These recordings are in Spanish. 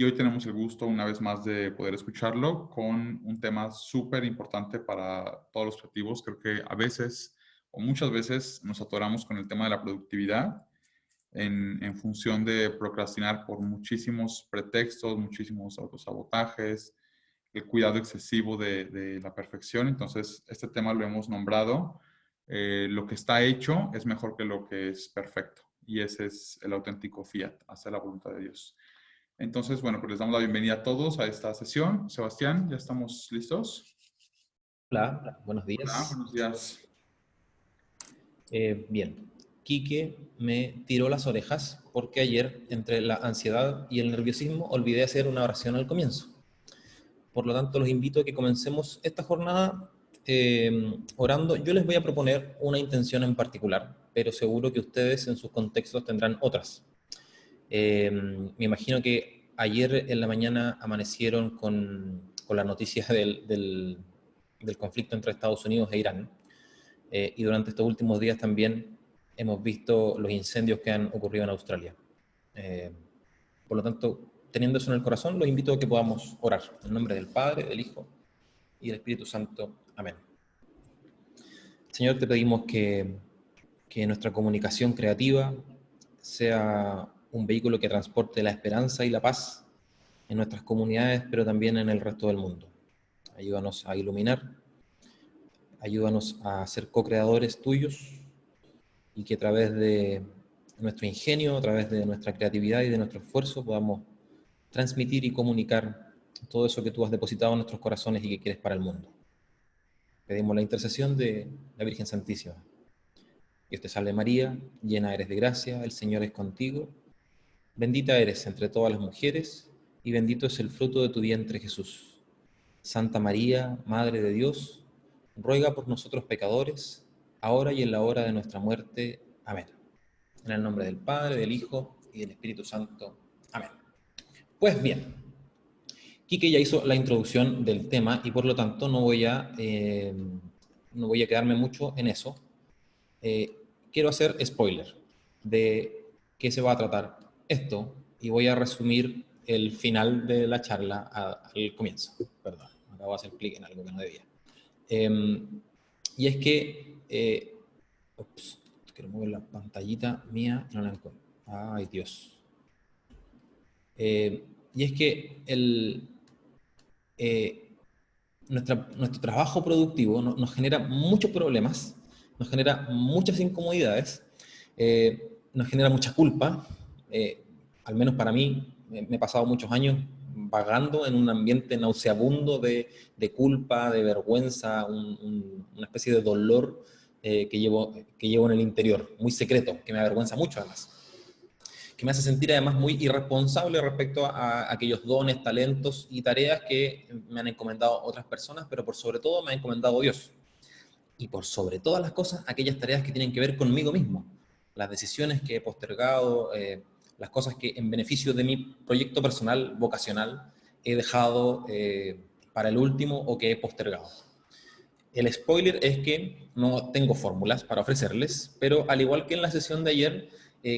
Y hoy tenemos el gusto una vez más de poder escucharlo con un tema súper importante para todos los creativos. Creo que a veces o muchas veces nos atoramos con el tema de la productividad en función de procrastinar por muchísimos pretextos, muchísimos autosabotajes, el cuidado excesivo de la perfección. Entonces, este tema lo hemos nombrado. Lo que está hecho es mejor que lo que es perfecto. Y ese es el auténtico fiat, hacer la voluntad de Dios. Entonces, bueno, pues les damos la bienvenida a todos a esta sesión. Sebastián, ¿ya estamos listos? Hola, buenos Hola, días. buenos días. Bien, Quique me tiró las orejas porque ayer, entre la ansiedad y el nerviosismo, olvidé hacer una oración al comienzo. Por lo tanto, los invito a que comencemos esta jornada orando. Yo les voy a proponer una intención en particular, pero seguro que ustedes en sus contextos tendrán otras. Me imagino que ayer en la mañana amanecieron con las noticias del conflicto entre Estados Unidos e Irán. Y durante estos últimos días también hemos visto los incendios que han ocurrido en Australia. Eh, por lo tanto, teniendo eso en el corazón, los invito a que podamos orar. En nombre del Padre, del Hijo y del Espíritu Santo. Amén. Señor, te pedimos que nuestra comunicación creativa sea un vehículo que transporte la esperanza y la paz en nuestras comunidades, pero también en el resto del mundo. Ayúdanos a iluminar, ayúdanos a ser co-creadores tuyos, y que a través de nuestro ingenio, a través de nuestra creatividad y de nuestro esfuerzo podamos transmitir y comunicar todo eso que tú has depositado en nuestros corazones y que quieres para el mundo. Pedimos la intercesión de la Virgen Santísima. Dios te salve María, llena eres de gracia, el Señor es contigo, bendita eres entre todas las mujeres y bendito es el fruto de tu vientre Jesús. Santa María, Madre de Dios, ruega por nosotros pecadores, ahora y en la hora de nuestra muerte. Amén. En el nombre del Padre, del Hijo y del Espíritu Santo. Amén. Pues bien, Quique ya hizo la introducción del tema y por lo tanto no voy a quedarme mucho en eso. Quiero hacer spoiler de qué se va a tratar esto y voy a resumir el final de la charla al comienzo. Perdón, acabo de hacer clic en algo que no debía. Y es que quiero mover la pantallita mía y no la encuentro. Ay, Dios. Y es que nuestro trabajo productivo nos genera muchos problemas, nos genera muchas incomodidades, nos genera mucha culpa. Al menos para mí, me he pasado muchos años vagando en un ambiente nauseabundo de culpa, de vergüenza, una especie de dolor que llevo en el interior, muy secreto, que me avergüenza mucho además, que me hace sentir además muy irresponsable respecto a aquellos dones, talentos y tareas que me han encomendado otras personas, pero por sobre todo me ha encomendado Dios. Y por sobre todas las cosas, aquellas tareas que tienen que ver conmigo mismo, las decisiones que he postergado, las cosas que en beneficio de mi proyecto personal, vocacional, he dejado para el último o que he postergado. El spoiler es que no tengo fórmulas para ofrecerles, pero al igual que en la sesión de ayer,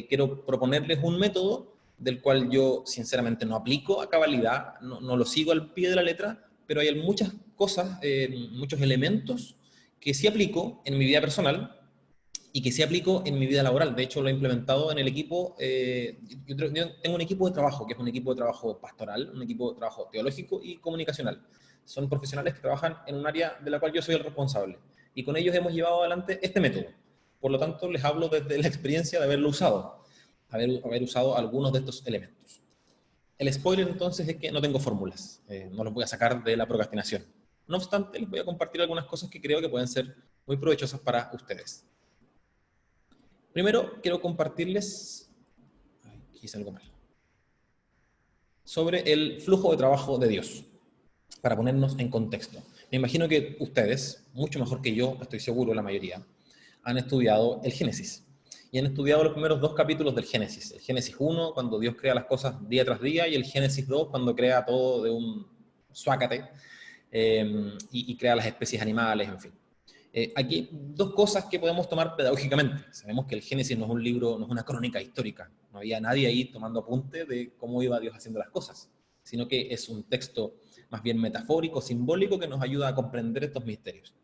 quiero proponerles un método del cual yo sinceramente no aplico a cabalidad, no lo sigo al pie de la letra, pero hay muchas cosas, muchos elementos que sí aplico en mi vida personal y que sí aplico en mi vida laboral. De hecho, lo he implementado en el equipo. Yo tengo un equipo de trabajo, que es un equipo de trabajo pastoral, un equipo de trabajo teológico y comunicacional. Son profesionales que trabajan en un área de la cual yo soy el responsable. Y con ellos hemos llevado adelante este método. Por lo tanto, les hablo desde la experiencia de haberlo usado, haber usado algunos de estos elementos. El spoiler entonces es que no tengo fórmulas, no los voy a sacar de la procrastinación. No obstante, les voy a compartir algunas cosas que creo que pueden ser muy provechosas para ustedes. Primero, quiero compartirles, aquí hice algo mal, sobre el flujo de trabajo de Dios, para ponernos en contexto. Me imagino que ustedes, mucho mejor que yo, estoy seguro la mayoría, han estudiado el Génesis. Y han estudiado los primeros dos capítulos del Génesis. El Génesis 1, cuando Dios crea las cosas día tras día, y el Génesis 2, cuando crea todo de un suácate y crea las especies animales, en fin. Aquí hay dos cosas que podemos tomar pedagógicamente. Sabemos que el Génesis no es un libro, no es una crónica histórica. No había nadie ahí tomando apunte de cómo iba Dios haciendo las cosas. sino que es un texto más bien metafórico, simbólico, que nos ayuda a comprender estos misterios.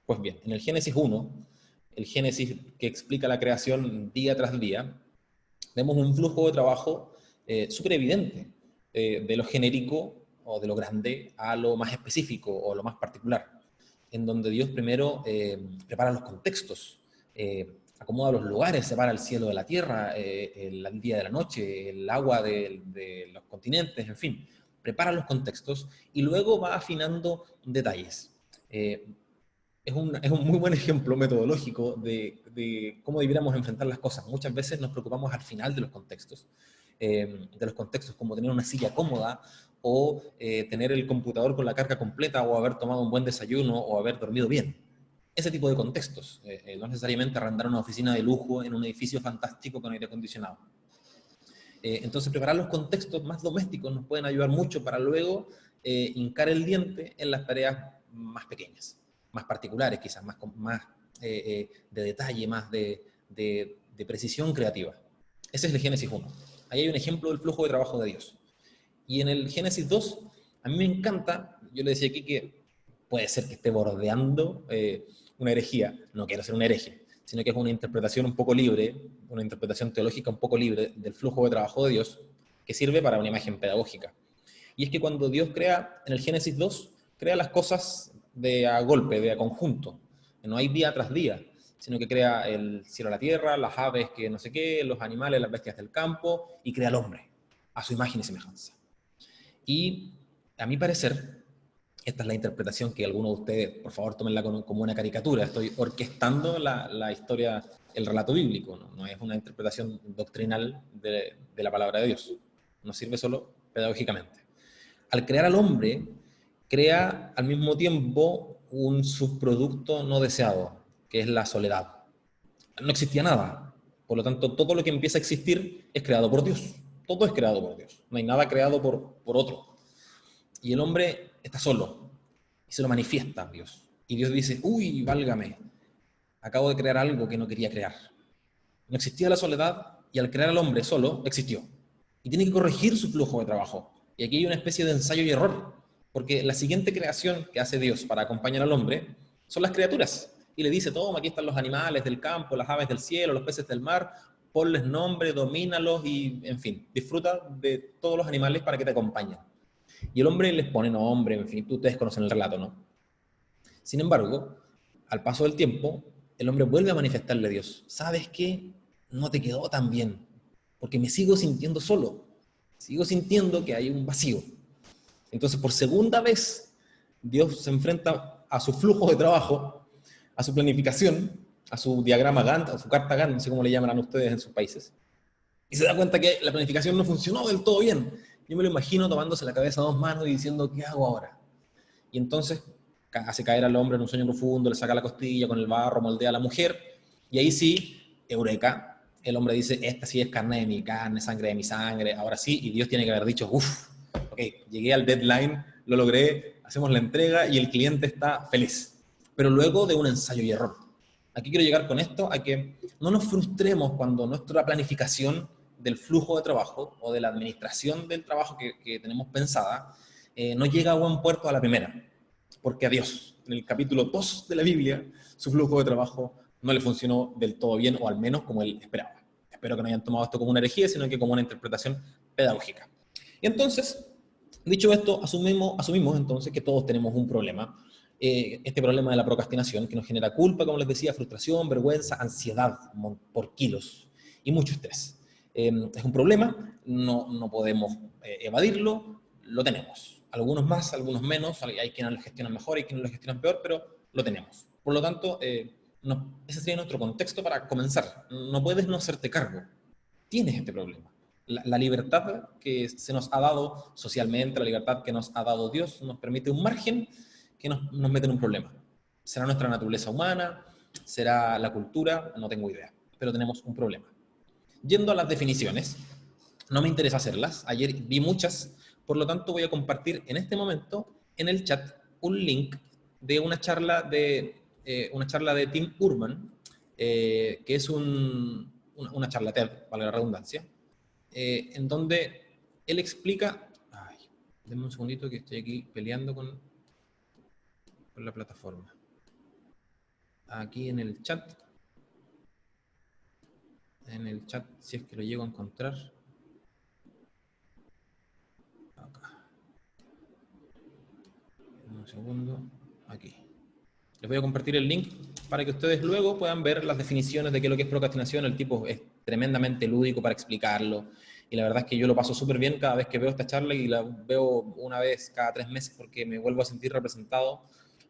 Pues bien, en el Génesis 1, el Génesis que explica la creación día tras día, vemos un flujo de trabajo súper evidente, de lo genérico o de lo grande a lo más específico o lo más particular, en donde Dios primero prepara los contextos, acomoda los lugares, separa el cielo de la tierra, el día de la noche, el agua de los continentes, en fin, prepara los contextos y luego va afinando detalles. Es un muy buen ejemplo metodológico de cómo debiéramos enfrentar las cosas. Muchas veces nos preocupamos al final de los contextos como tener una silla cómoda o tener el computador con la carga completa o haber tomado un buen desayuno o haber dormido bien. Ese tipo de contextos, no necesariamente arrendar una oficina de lujo en un edificio fantástico con aire acondicionado. Entonces, preparar los contextos más domésticos nos pueden ayudar mucho para luego hincar el diente en las tareas más pequeñas, más particulares quizás, más de detalle, más de precisión creativa. Ese es el Génesis 1. Ahí hay un ejemplo del flujo de trabajo de Dios. Y en el Génesis 2, a mí me encanta, yo le decía aquí que puede ser que esté bordeando una herejía, no quiero ser un hereje, sino que es una interpretación un poco libre, una interpretación teológica un poco libre del flujo de trabajo de Dios, que sirve para una imagen pedagógica. Y es que cuando Dios crea, en el Génesis 2, crea las cosas de a golpe, de a conjunto. No hay día tras día, sino que crea el cielo, la tierra, las aves que no sé qué, los animales, las bestias del campo, y crea al hombre, a su imagen y semejanza. Y a mi parecer, esta es la interpretación que algunos de ustedes, por favor, tómenla como una caricatura. Estoy orquestando la historia, el relato bíblico, no es una interpretación doctrinal de la palabra de Dios. Nos sirve solo pedagógicamente. Al crear al hombre, crea al mismo tiempo un subproducto no deseado, que es la soledad. No existía nada. Por lo tanto, todo lo que empieza a existir es creado por Dios. Todo es creado por Dios. No hay nada creado por otro. Y el hombre está solo y se lo manifiesta a Dios. Y Dios dice, uy, válgame, acabo de crear algo que no quería crear. No existía la soledad y al crear al hombre solo, existió. Y tiene que corregir su flujo de trabajo. Y aquí hay una especie de ensayo y error, porque la siguiente creación que hace Dios para acompañar al hombre son las criaturas. Y le dice, toma, aquí están los animales del campo, las aves del cielo, los peces del mar, ponles nombre, domínalos y, en fin, disfruta de todos los animales para que te acompañen. Y el hombre les pone nombre, en fin, ustedes conocen el relato, ¿no? Sin embargo, al paso del tiempo, el hombre vuelve a manifestarle a Dios, ¿sabes qué? No te quedó tan bien, porque me sigo sintiendo solo, sigo sintiendo que hay un vacío. Entonces, por segunda vez, Dios se enfrenta a su flujo de trabajo, a su planificación, a su diagrama Gantt, a su carta Gantt, no sé cómo le llaman ustedes en sus países, y se da cuenta que la planificación no funcionó del todo bien. Yo me lo imagino tomándose la cabeza a dos manos y diciendo, ¿qué hago ahora? Y entonces hace caer al hombre en un sueño profundo, le saca la costilla con el barro, moldea a la mujer, y ahí sí, eureka, el hombre dice, esta sí es carne de mi carne, sangre de mi sangre, ahora sí, y Dios tiene que haber dicho, uff, ok, llegué al deadline, lo logré, hacemos la entrega y el cliente está feliz. Pero luego de un ensayo y error. Aquí quiero llegar con esto a que no nos frustremos cuando nuestra planificación del flujo de trabajo o de la administración del trabajo que tenemos pensada no llega a buen puerto a la primera. Porque a Dios, en el capítulo 2 de la Biblia, su flujo de trabajo no le funcionó del todo bien, o al menos como él esperaba. Espero que no hayan tomado esto como una herejía, sino que como una interpretación pedagógica. Y entonces, dicho esto, asumimos entonces que todos tenemos un problema. Este problema de la procrastinación que nos genera culpa, como les decía, frustración, vergüenza, ansiedad por kilos y mucho estrés. Es un problema, no podemos evadirlo, lo tenemos. Algunos más, algunos menos, hay quienes lo gestionan mejor, hay quienes lo gestionan peor, pero lo tenemos. Por lo tanto, ese sería nuestro contexto para comenzar. No puedes no hacerte cargo. Tienes este problema. La libertad que se nos ha dado socialmente, la libertad que nos ha dado Dios, nos permite un margen que nos mete en un problema. ¿Será nuestra naturaleza humana? ¿Será la cultura? No tengo idea, pero tenemos un problema. Yendo a las definiciones, no me interesa hacerlas, ayer vi muchas, por lo tanto voy a compartir en este momento en el chat un link de una charla de Tim Urban, que es una charla TED, vale la redundancia, en donde él explica, denme un segundito que estoy aquí peleando con la plataforma. Aquí en el chat, si es que lo llego a encontrar. Acá. Un segundo. Aquí. Les voy a compartir el link para que ustedes luego puedan ver las definiciones de qué es lo que es procrastinación. El tipo es tremendamente lúdico para explicarlo. Y la verdad es que yo lo paso súper bien cada vez que veo esta charla, y la veo una vez cada 3 meses porque me vuelvo a sentir representado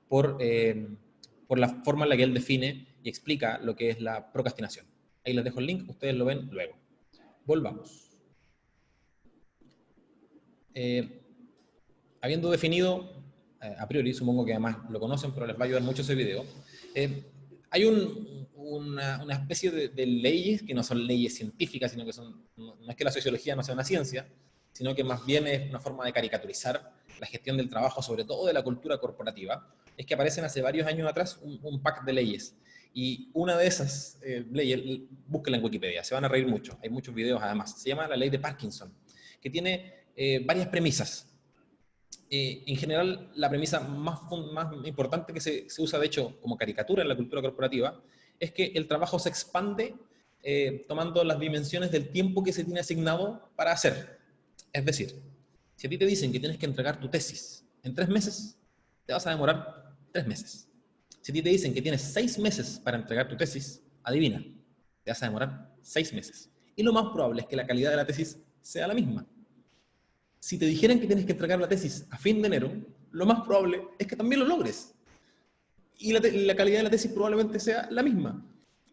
por la forma en la que él define y explica lo que es la procrastinación. Ahí les dejo el link, ustedes lo ven luego. Volvamos. Habiendo definido, a priori, supongo que además lo conocen, pero les va a ayudar mucho ese video, hay una especie de leyes que no son leyes científicas, sino que no es que la sociología no sea una ciencia, sino que más bien es una forma de caricaturizar la gestión del trabajo, sobre todo de la cultura corporativa. Es que aparecen hace varios años atrás un pack de leyes. Y una de esas leyes, búsquenla en Wikipedia, se van a reír mucho, hay muchos videos además, se llama la ley de Parkinson, que tiene varias premisas. En general, la premisa más importante que se usa, de hecho, como caricatura en la cultura corporativa, es que el trabajo se expande tomando las dimensiones del tiempo que se tiene asignado para hacer. Es decir, si a ti te dicen que tienes que entregar tu tesis en 3 meses, te vas a demorar 3 meses. Si a ti te dicen que tienes 6 meses para entregar tu tesis, adivina, te vas a demorar 6 meses. Y lo más probable es que la calidad de la tesis sea la misma. Si te dijeran que tienes que entregar la tesis a fin de enero, lo más probable es que también lo logres. Y la calidad de la tesis probablemente sea la misma,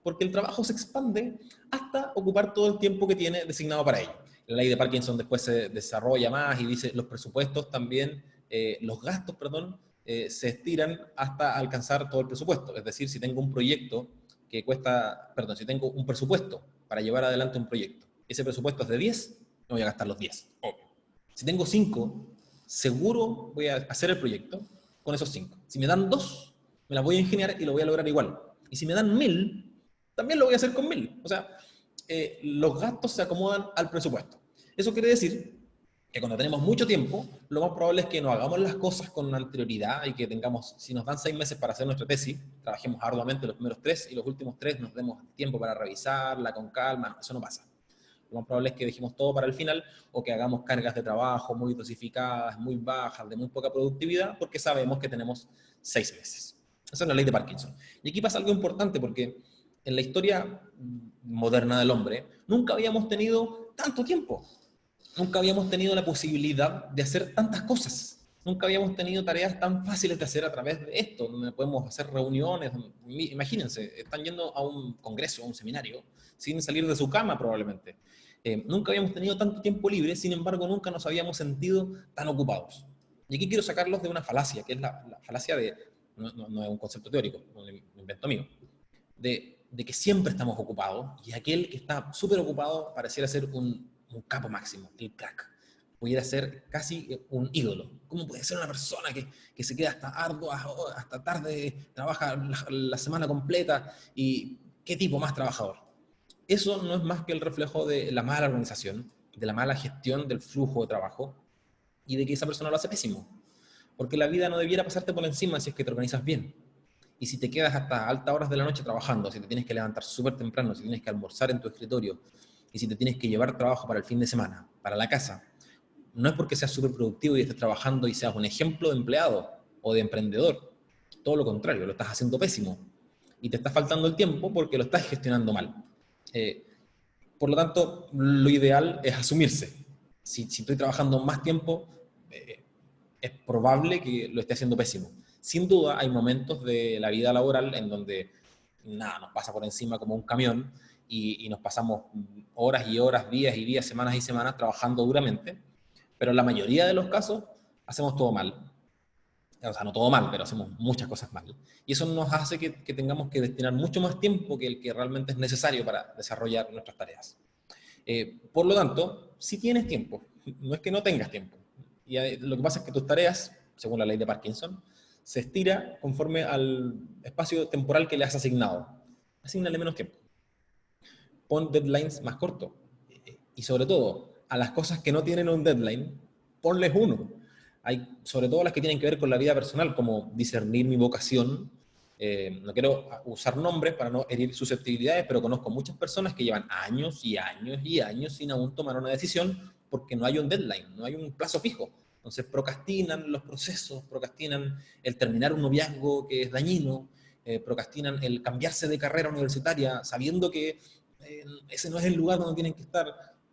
porque el trabajo se expande hasta ocupar todo el tiempo que tiene designado para ello. La ley de Parkinson después se desarrolla más y dice los presupuestos también, los gastos, perdón, se estiran hasta alcanzar todo el presupuesto. Es decir, si tengo un proyecto que cuesta, perdón, si tengo un presupuesto para llevar adelante un proyecto, ese presupuesto es de 10, no voy a gastar los 10. Si tengo 5, seguro voy a hacer el proyecto con esos 5. Si me dan 2, me las voy a ingeniar y lo voy a lograr igual. Y si me dan 1000, también lo voy a hacer con 1000. O sea, los gastos se acomodan al presupuesto. Eso quiere decir que cuando tenemos mucho tiempo, lo más probable es que no hagamos las cosas con anterioridad y que tengamos, si nos dan 6 meses para hacer nuestra tesis, trabajemos arduamente los primeros 3 y los últimos 3 nos demos tiempo para revisarla con calma. Eso no pasa. Lo más probable es que dejemos todo para el final o que hagamos cargas de trabajo muy dosificadas, muy bajas, de muy poca productividad, porque sabemos que tenemos 6 meses. Esa es la ley de Parkinson. Y aquí pasa algo importante porque en la historia moderna del hombre nunca habíamos tenido tanto tiempo. Nunca habíamos tenido la posibilidad de hacer tantas cosas. Nunca habíamos tenido tareas tan fáciles de hacer a través de esto, donde podemos hacer reuniones. Imagínense, están yendo a un congreso, a un seminario, sin salir de su cama probablemente. Nunca habíamos tenido tanto tiempo libre, sin embargo, nunca nos habíamos sentido tan ocupados. Y aquí quiero sacarlos de una falacia, que es la falacia de, no es un concepto teórico, un invento mío, de que siempre estamos ocupados, y aquel que está súper ocupado pareciera ser un capo máximo, el crack. Pudiera ser casi un ídolo. ¿Cómo puede ser una persona que se queda hasta tarde, trabaja la semana completa, y qué tipo más trabajador? Eso no es más que el reflejo de la mala organización, de la mala gestión del flujo de trabajo y de que esa persona lo hace pésimo. Porque la vida no debiera pasarte por encima si es que te organizas bien. Y si te quedas hasta altas horas de la noche trabajando, si te tienes que levantar súper temprano, si tienes que almorzar en tu escritorio y si te tienes que llevar trabajo para el fin de semana, para la casa, no es porque seas súper productivo y estés trabajando y seas un ejemplo de empleado o de emprendedor. Todo lo contrario, lo estás haciendo pésimo. Y te está faltando el tiempo porque lo estás gestionando mal. Por lo tanto, lo ideal es asumirse. Si estoy trabajando más tiempo, es probable que lo esté haciendo pésimo. Sin duda, hay momentos de la vida laboral en donde nada nos pasa por encima como un camión y nos pasamos horas y horas, días y días, semanas y semanas trabajando duramente, pero en la mayoría de los casos hacemos todo mal. O sea, no todo mal, pero hacemos muchas cosas mal. Y eso nos hace que tengamos que destinar mucho más tiempo que el que realmente es necesario para desarrollar nuestras tareas. Por lo tanto, si tienes tiempo, no es que no tengas tiempo. Y lo que pasa es que tus tareas, según la ley de Parkinson, se estira conforme al espacio temporal que le has asignado. Asignale menos tiempo. Pon deadlines más cortos. Y sobre todo, a las cosas que no tienen un deadline, ponles uno. Hay sobre todo las que tienen que ver con la vida personal, como discernir mi vocación. No quiero usar nombres para no herir susceptibilidades, pero conozco muchas personas que llevan años y años y años sin aún tomar una decisión porque no hay un deadline, no hay un plazo fijo. Entonces procrastinan los procesos, procrastinan el terminar un noviazgo que es dañino, procrastinan el cambiarse de carrera universitaria sabiendo que ese no es el lugar donde tienen que estar,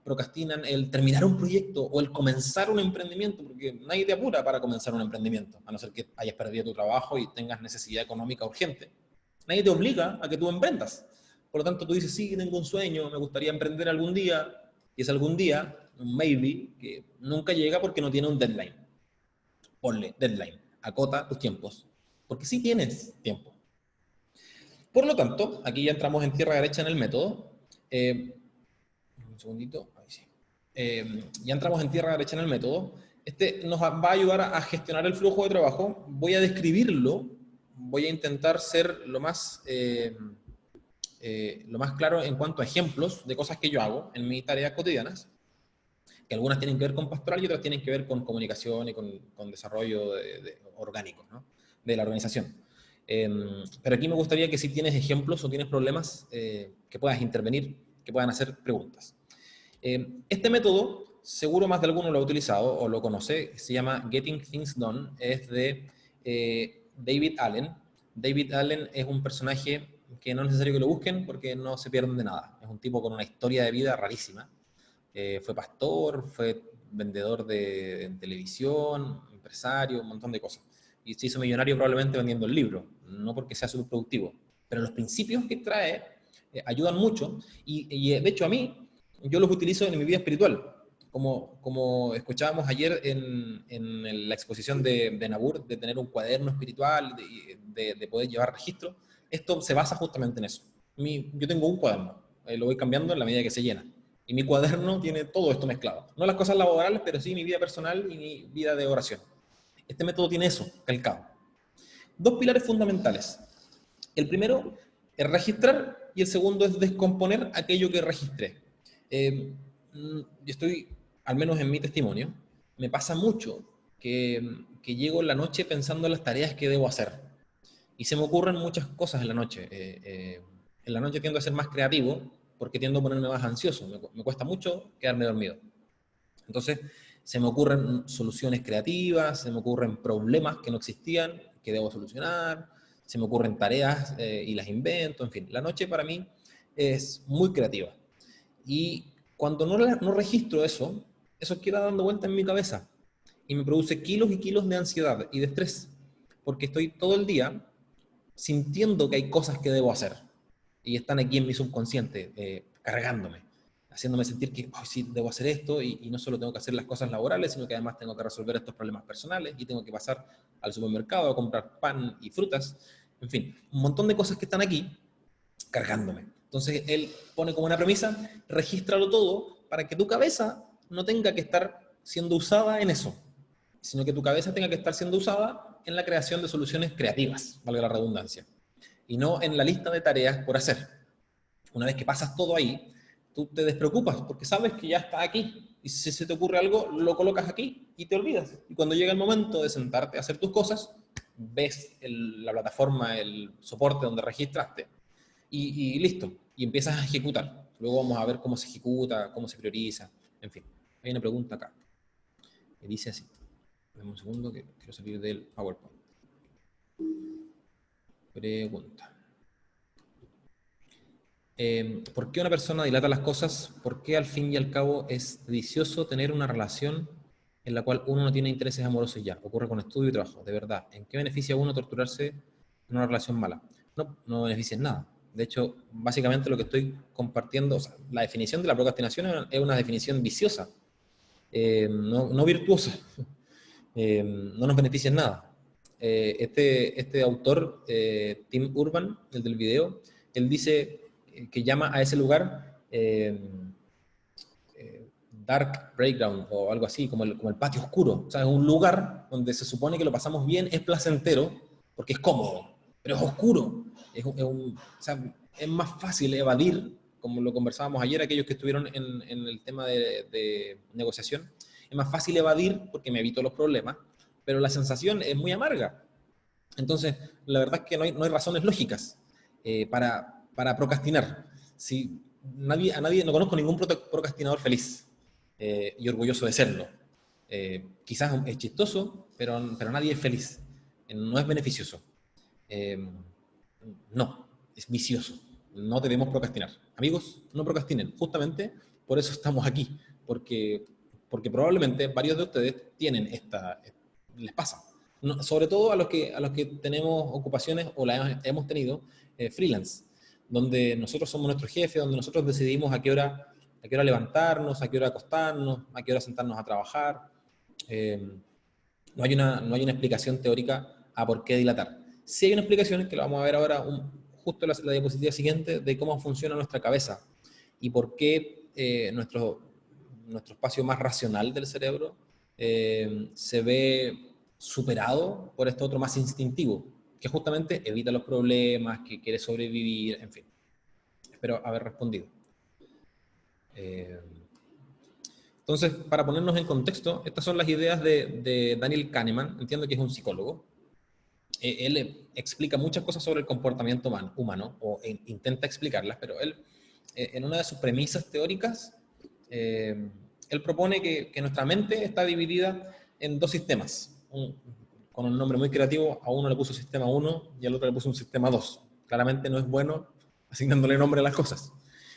procrastinan el terminar un proyecto o el comenzar un emprendimiento, porque nadie te apura para comenzar un emprendimiento, a no ser que hayas perdido tu trabajo y tengas necesidad económica urgente. Nadie te obliga a que tú emprendas. Por lo tanto, tú dices, sí, tengo un sueño, me gustaría emprender algún día, y es algún día, un maybe, que nunca llega porque no tiene un deadline. Ponle deadline, acota tus tiempos, porque sí tienes tiempo. Por lo tanto, aquí ya entramos en tierra derecha en el método. Un segundito, ahí sí. Ya entramos en tierra derecha en el método. Este nos va a ayudar a gestionar el flujo de trabajo. Voy a describirlo, voy a intentar ser lo más claro en cuanto a ejemplos de cosas que yo hago en mis tareas cotidianas, que algunas tienen que ver con pastoral y otras tienen que ver con comunicación y con desarrollo orgánico, ¿no?, de la organización. Pero aquí me gustaría que si tienes ejemplos o tienes problemas, que puedas intervenir, que puedan hacer preguntas. Este método, seguro más de alguno lo ha utilizado o lo conoce, se llama Getting Things Done, es de David Allen. David Allen es un personaje que no es necesario que lo busquen porque no se pierden de nada. Es un tipo con una historia de vida rarísima. Fue pastor, fue vendedor de televisión, empresario, un montón de cosas. Y se hizo millonario probablemente vendiendo el libro, no porque sea súper productivo. Pero los principios que trae ayudan mucho y de hecho a mí, yo los utilizo en mi vida espiritual. Como escuchábamos ayer en la exposición de Nabur, de tener un cuaderno espiritual, de poder llevar registro, esto se basa justamente en eso. Yo tengo un cuaderno, lo voy cambiando en la medida que se llena. Y mi cuaderno tiene todo esto mezclado. No las cosas laborales, pero sí mi vida personal y mi vida de oración. Este método tiene eso, calcado. Dos pilares fundamentales. El primero es registrar y el segundo es descomponer aquello que registré. Yo estoy, al menos en mi testimonio, me pasa mucho que llego en la noche pensando en las tareas que debo hacer. Y se me ocurren muchas cosas en la noche. En la noche tiendo a ser más creativo porque tiendo a ponerme más ansioso. Me cuesta mucho quedarme dormido. Entonces, se me ocurren soluciones creativas, se me ocurren problemas que no existían, que debo solucionar, se me ocurren tareas y las invento, en fin. La noche para mí es muy creativa. Y cuando no registro eso, eso queda dando vuelta en mi cabeza y me produce kilos y kilos de ansiedad y de estrés, porque estoy todo el día sintiendo que hay cosas que debo hacer y están aquí en mi subconsciente, cargándome, haciéndome sentir que sí, debo hacer esto y no solo tengo que hacer las cosas laborales, sino que además tengo que resolver estos problemas personales y tengo que pasar al supermercado a comprar pan y frutas, en fin, un montón de cosas que están aquí cargándome. Entonces él pone como una premisa, regístralo todo para que tu cabeza no tenga que estar siendo usada en eso, sino que tu cabeza tenga que estar siendo usada en la creación de soluciones creativas, valga la redundancia, y no en la lista de tareas por hacer. Una vez que pasas todo ahí, tú te despreocupas porque sabes que ya está aquí. Y si se te ocurre algo, lo colocas aquí y te olvidas. Y cuando llega el momento de sentarte a hacer tus cosas, ves la plataforma, el soporte donde registraste y listo. Y empiezas a ejecutar. Luego vamos a ver cómo se ejecuta, cómo se prioriza. En fin, hay una pregunta acá que dice así. Dame un segundo que quiero salir del PowerPoint. Pregunta. ¿Por qué una persona dilata las cosas? ¿Por qué al fin y al cabo es delicioso tener una relación en la cual uno no tiene intereses amorosos ya? Ocurre con estudio y trabajo, de verdad. ¿En qué beneficia a uno torturarse en una relación mala? No beneficia en nada. De hecho, básicamente lo que estoy compartiendo, o sea, la definición de la procrastinación es una definición viciosa, no virtuosa. No nos beneficia en nada. Este autor, Tim Urban, el del video, él dice que llama a ese lugar dark playground o algo así, como el patio oscuro. O sea, es un lugar donde se supone que lo pasamos bien, es placentero, porque es cómodo, pero es oscuro. O sea, es más fácil evadir, como lo conversábamos ayer, aquellos que estuvieron en el tema de negociación, es más fácil evadir porque me evito los problemas pero la sensación es muy amarga. Entonces, la verdad es que no hay razones lógicas para procrastinar. Si no conozco ningún procrastinador feliz y orgulloso de serlo. Quizás es chistoso, pero nadie es feliz. No es beneficioso. No, es vicioso. No debemos procrastinar. Amigos, no procrastinen. Justamente por eso estamos aquí. Porque probablemente varios de ustedes tienen les pasa. No, sobre todo a los que tenemos ocupaciones o las hemos tenido freelance, donde nosotros somos nuestro jefe, donde nosotros decidimos a qué hora levantarnos, a qué hora acostarnos, a qué hora sentarnos a trabajar. No hay una explicación teórica a por qué dilatar. Sí hay una explicación que lo vamos a ver ahora, justo la diapositiva siguiente, de cómo funciona nuestra cabeza y por qué nuestro espacio más racional del cerebro se ve superado por este otro más instintivo, que justamente evita los problemas, que quiere sobrevivir, en fin. Espero haber respondido. Entonces, para ponernos en contexto, estas son las ideas de Daniel Kahneman, entiendo que es un psicólogo. Él explica muchas cosas sobre el comportamiento humano o intenta explicarlas, pero él, en una de sus premisas teóricas, él propone que nuestra mente está dividida en dos sistemas. Con un nombre muy creativo, a uno le puso sistema 1 y al otro le puso un sistema 2. Claramente no es bueno asignándole nombre a las cosas.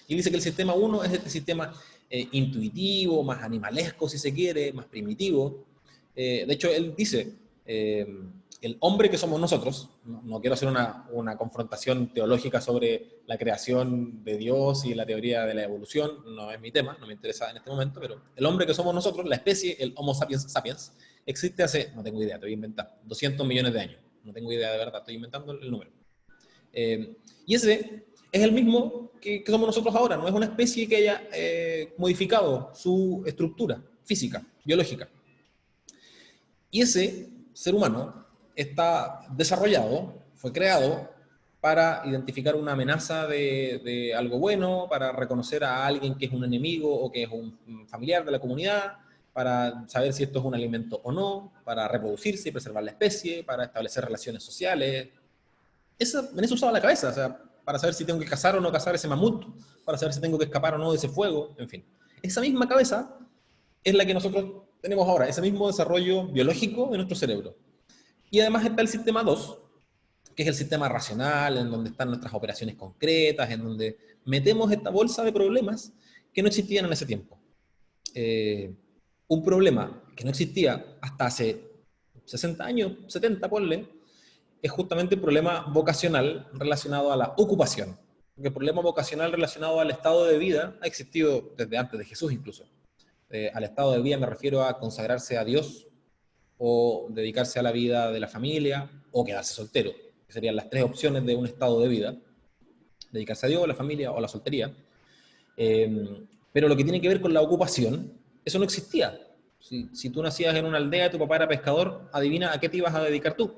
Y dice que el sistema 1 es este sistema intuitivo, más animalesco si se quiere, más primitivo. De hecho, él dice, el hombre que somos nosotros, no quiero hacer una confrontación teológica sobre la creación de Dios y la teoría de la evolución, no es mi tema, no me interesa en este momento, pero el hombre que somos nosotros, la especie, el Homo sapiens sapiens, existe hace, no tengo idea, te voy a inventar, 200 millones de años, no tengo idea de verdad, estoy inventando el número. Y ese es el mismo que somos nosotros ahora, no es una especie que haya modificado su estructura física, biológica. Y ese ser humano está desarrollado, fue creado para identificar una amenaza de algo bueno, para reconocer a alguien que es un enemigo o que es un familiar de la comunidad, para saber si esto es un alimento o no, para reproducirse y preservar la especie, para establecer relaciones sociales. En eso usaba la cabeza, o sea, para saber si tengo que cazar o no cazar ese mamut, para saber si tengo que escapar o no de ese fuego, en fin. Esa misma cabeza es la que nosotros tenemos ahora, ese mismo desarrollo biológico de nuestro cerebro. Y además está el sistema 2, que es el sistema racional, en donde están nuestras operaciones concretas, en donde metemos esta bolsa de problemas que no existían en ese tiempo. Un problema que no existía hasta hace 60 años, 70, ponle, es justamente el problema vocacional relacionado a la ocupación. Porque el problema vocacional relacionado al estado de vida ha existido desde antes de Jesús incluso. Al estado de vida me refiero a consagrarse a Dios, o dedicarse a la vida de la familia, o quedarse soltero, que serían las tres opciones de un estado de vida: dedicarse a Dios, a la familia o a la soltería. Pero lo que tiene que ver con la ocupación, eso no existía. Si tú nacías en una aldea y tu papá era pescador, adivina a qué te ibas a dedicar tú: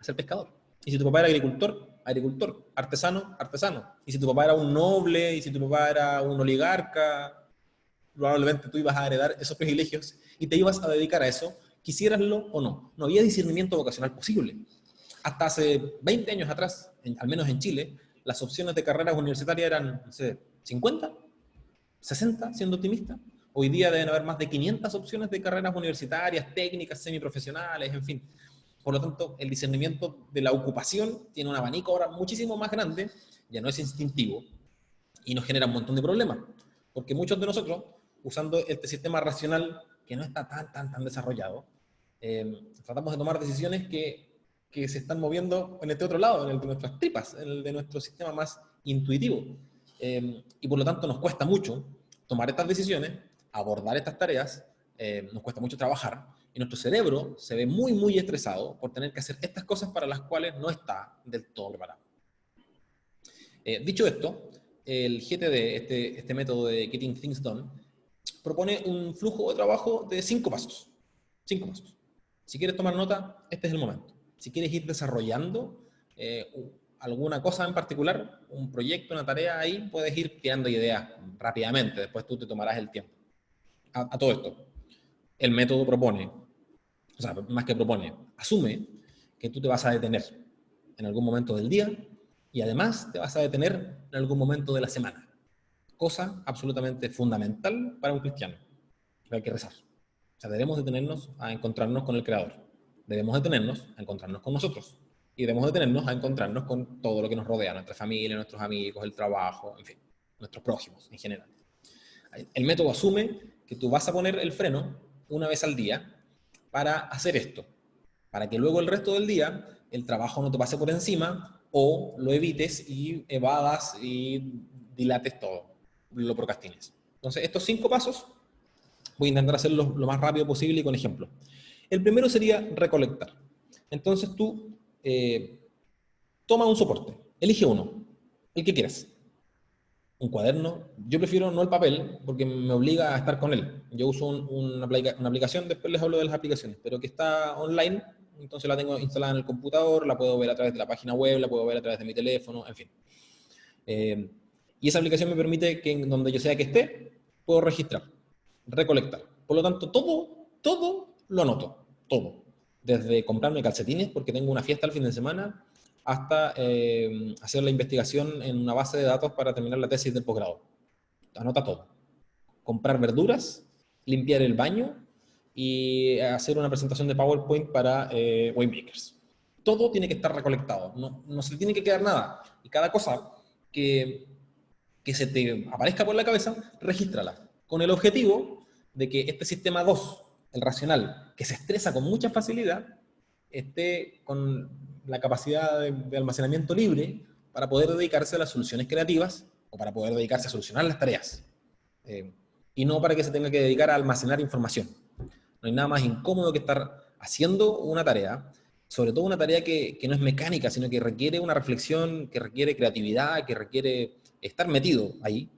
a ser pescador. Y si tu papá era agricultor, agricultor, artesano, artesano. Y si tu papá era un noble, y si tu papá era un oligarca, probablemente tú ibas a heredar esos privilegios y te ibas a dedicar a eso, quisiéraslo o no. No había discernimiento vocacional posible. Hasta hace 20 años atrás, al menos en Chile, las opciones de carreras universitarias eran, no sé, 50, 60, siendo optimista. Hoy día deben haber más de 500 opciones de carreras universitarias, técnicas, semiprofesionales, en fin. Por lo tanto, el discernimiento de la ocupación tiene un abanico ahora muchísimo más grande, ya no es instintivo, y nos genera un montón de problemas. Porque muchos de nosotros, usando este sistema racional que no está tan desarrollado, tratamos de tomar decisiones que se están moviendo en este otro lado, en el de nuestras tripas, en el de nuestro sistema más intuitivo. Y por lo tanto nos cuesta mucho tomar estas decisiones, abordar estas tareas, nos cuesta mucho trabajar, y nuestro cerebro se ve muy estresado por tener que hacer estas cosas para las cuales no está del todo preparado. Dicho esto, el GTD, este método de Getting Things Done, propone un flujo de trabajo de 5 pasos. 5 pasos. Si quieres tomar nota, este es el momento. Si quieres ir desarrollando alguna cosa en particular, un proyecto, una tarea, ahí puedes ir tirando ideas rápidamente, después tú te tomarás el tiempo. A todo esto, el método propone o sea, más que propone, asume que tú te vas a detener en algún momento del día y además te vas a detener en algún momento de la semana. Cosa absolutamente fundamental para un cristiano. Hay que rezar. O sea, debemos detenernos a encontrarnos con el Creador. Debemos detenernos a encontrarnos con nosotros. Y debemos detenernos a encontrarnos con todo lo que nos rodea, nuestra familia, nuestros amigos, el trabajo, en fin, nuestros prójimos en general. El método asume que tú vas a poner el freno una vez al día para hacer esto, para que luego el resto del día el trabajo no te pase por encima o lo evites y evadas y dilates todo, lo procrastines. Entonces, estos 5 pasos voy a intentar hacerlo lo más rápido posible y con ejemplos. El primero sería recolectar. Entonces tú toma un soporte, elige uno, el que quieras. Un cuaderno, yo prefiero no el papel porque me obliga a estar con él. Yo uso una aplicación, después les hablo de las aplicaciones, pero que está online, entonces la tengo instalada en el computador, la puedo ver a través de la página web, la puedo ver a través de mi teléfono, en fin. Y esa aplicación me permite que en donde yo sea que esté, puedo registrar, recolectar. Por lo tanto, todo lo anoto, todo. Desde comprarme calcetines porque tengo una fiesta el fin de semana, hasta hacer la investigación en una base de datos para terminar la tesis del posgrado. Anota todo. Comprar verduras, limpiar el baño y hacer una presentación de PowerPoint para Waymakers. Todo tiene que estar recolectado, no se tiene que quedar nada. Y cada cosa que se te aparezca por la cabeza, regístrala, con el objetivo de que este sistema 2, el racional, que se estresa con mucha facilidad, esté con la capacidad de almacenamiento libre para poder dedicarse a las soluciones creativas o para poder dedicarse a solucionar las tareas. Y no para que se tenga que dedicar a almacenar información. No hay nada más incómodo que estar haciendo una tarea, sobre todo una tarea que no es mecánica, sino que requiere una reflexión, que requiere creatividad, que requiere estar metido ahí.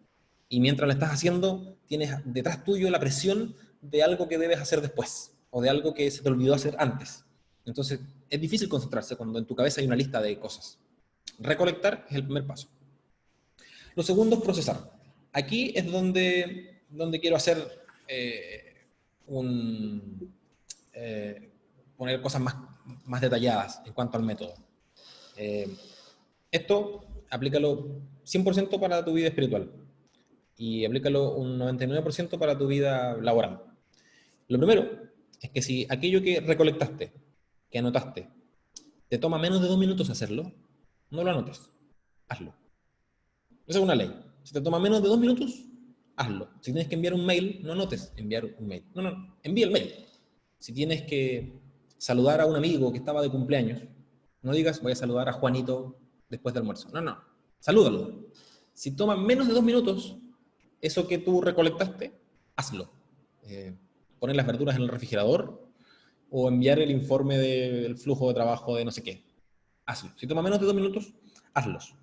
Y mientras lo estás haciendo, tienes detrás tuyo la presión de algo que debes hacer después, o de algo que se te olvidó hacer antes. Entonces, es difícil concentrarse cuando en tu cabeza hay una lista de cosas. Recolectar es el primer paso. Lo segundo es procesar. Aquí es donde quiero hacer poner cosas más detalladas en cuanto al método. Esto aplícalo 100% para tu vida espiritual y aplícalo un 99% para tu vida laboral. Lo primero es que si aquello que recolectaste, que anotaste, te toma menos de 2 minutos hacerlo, no lo anotes, hazlo. Esa es una ley. Si te toma menos de 2 minutos, hazlo. Si tienes que enviar un mail, no anotes enviar un mail. No, envía el mail. Si tienes que saludar a un amigo que estaba de cumpleaños, no digas voy a saludar a Juanito después del almuerzo. No, salúdalo. Si toma menos de 2 minutos, eso que tú recolectaste, hazlo. Poner las verduras en el refrigerador o enviar el informe del flujo de trabajo de no sé qué. Hazlo. Si toma menos de 2 minutos, hazlos.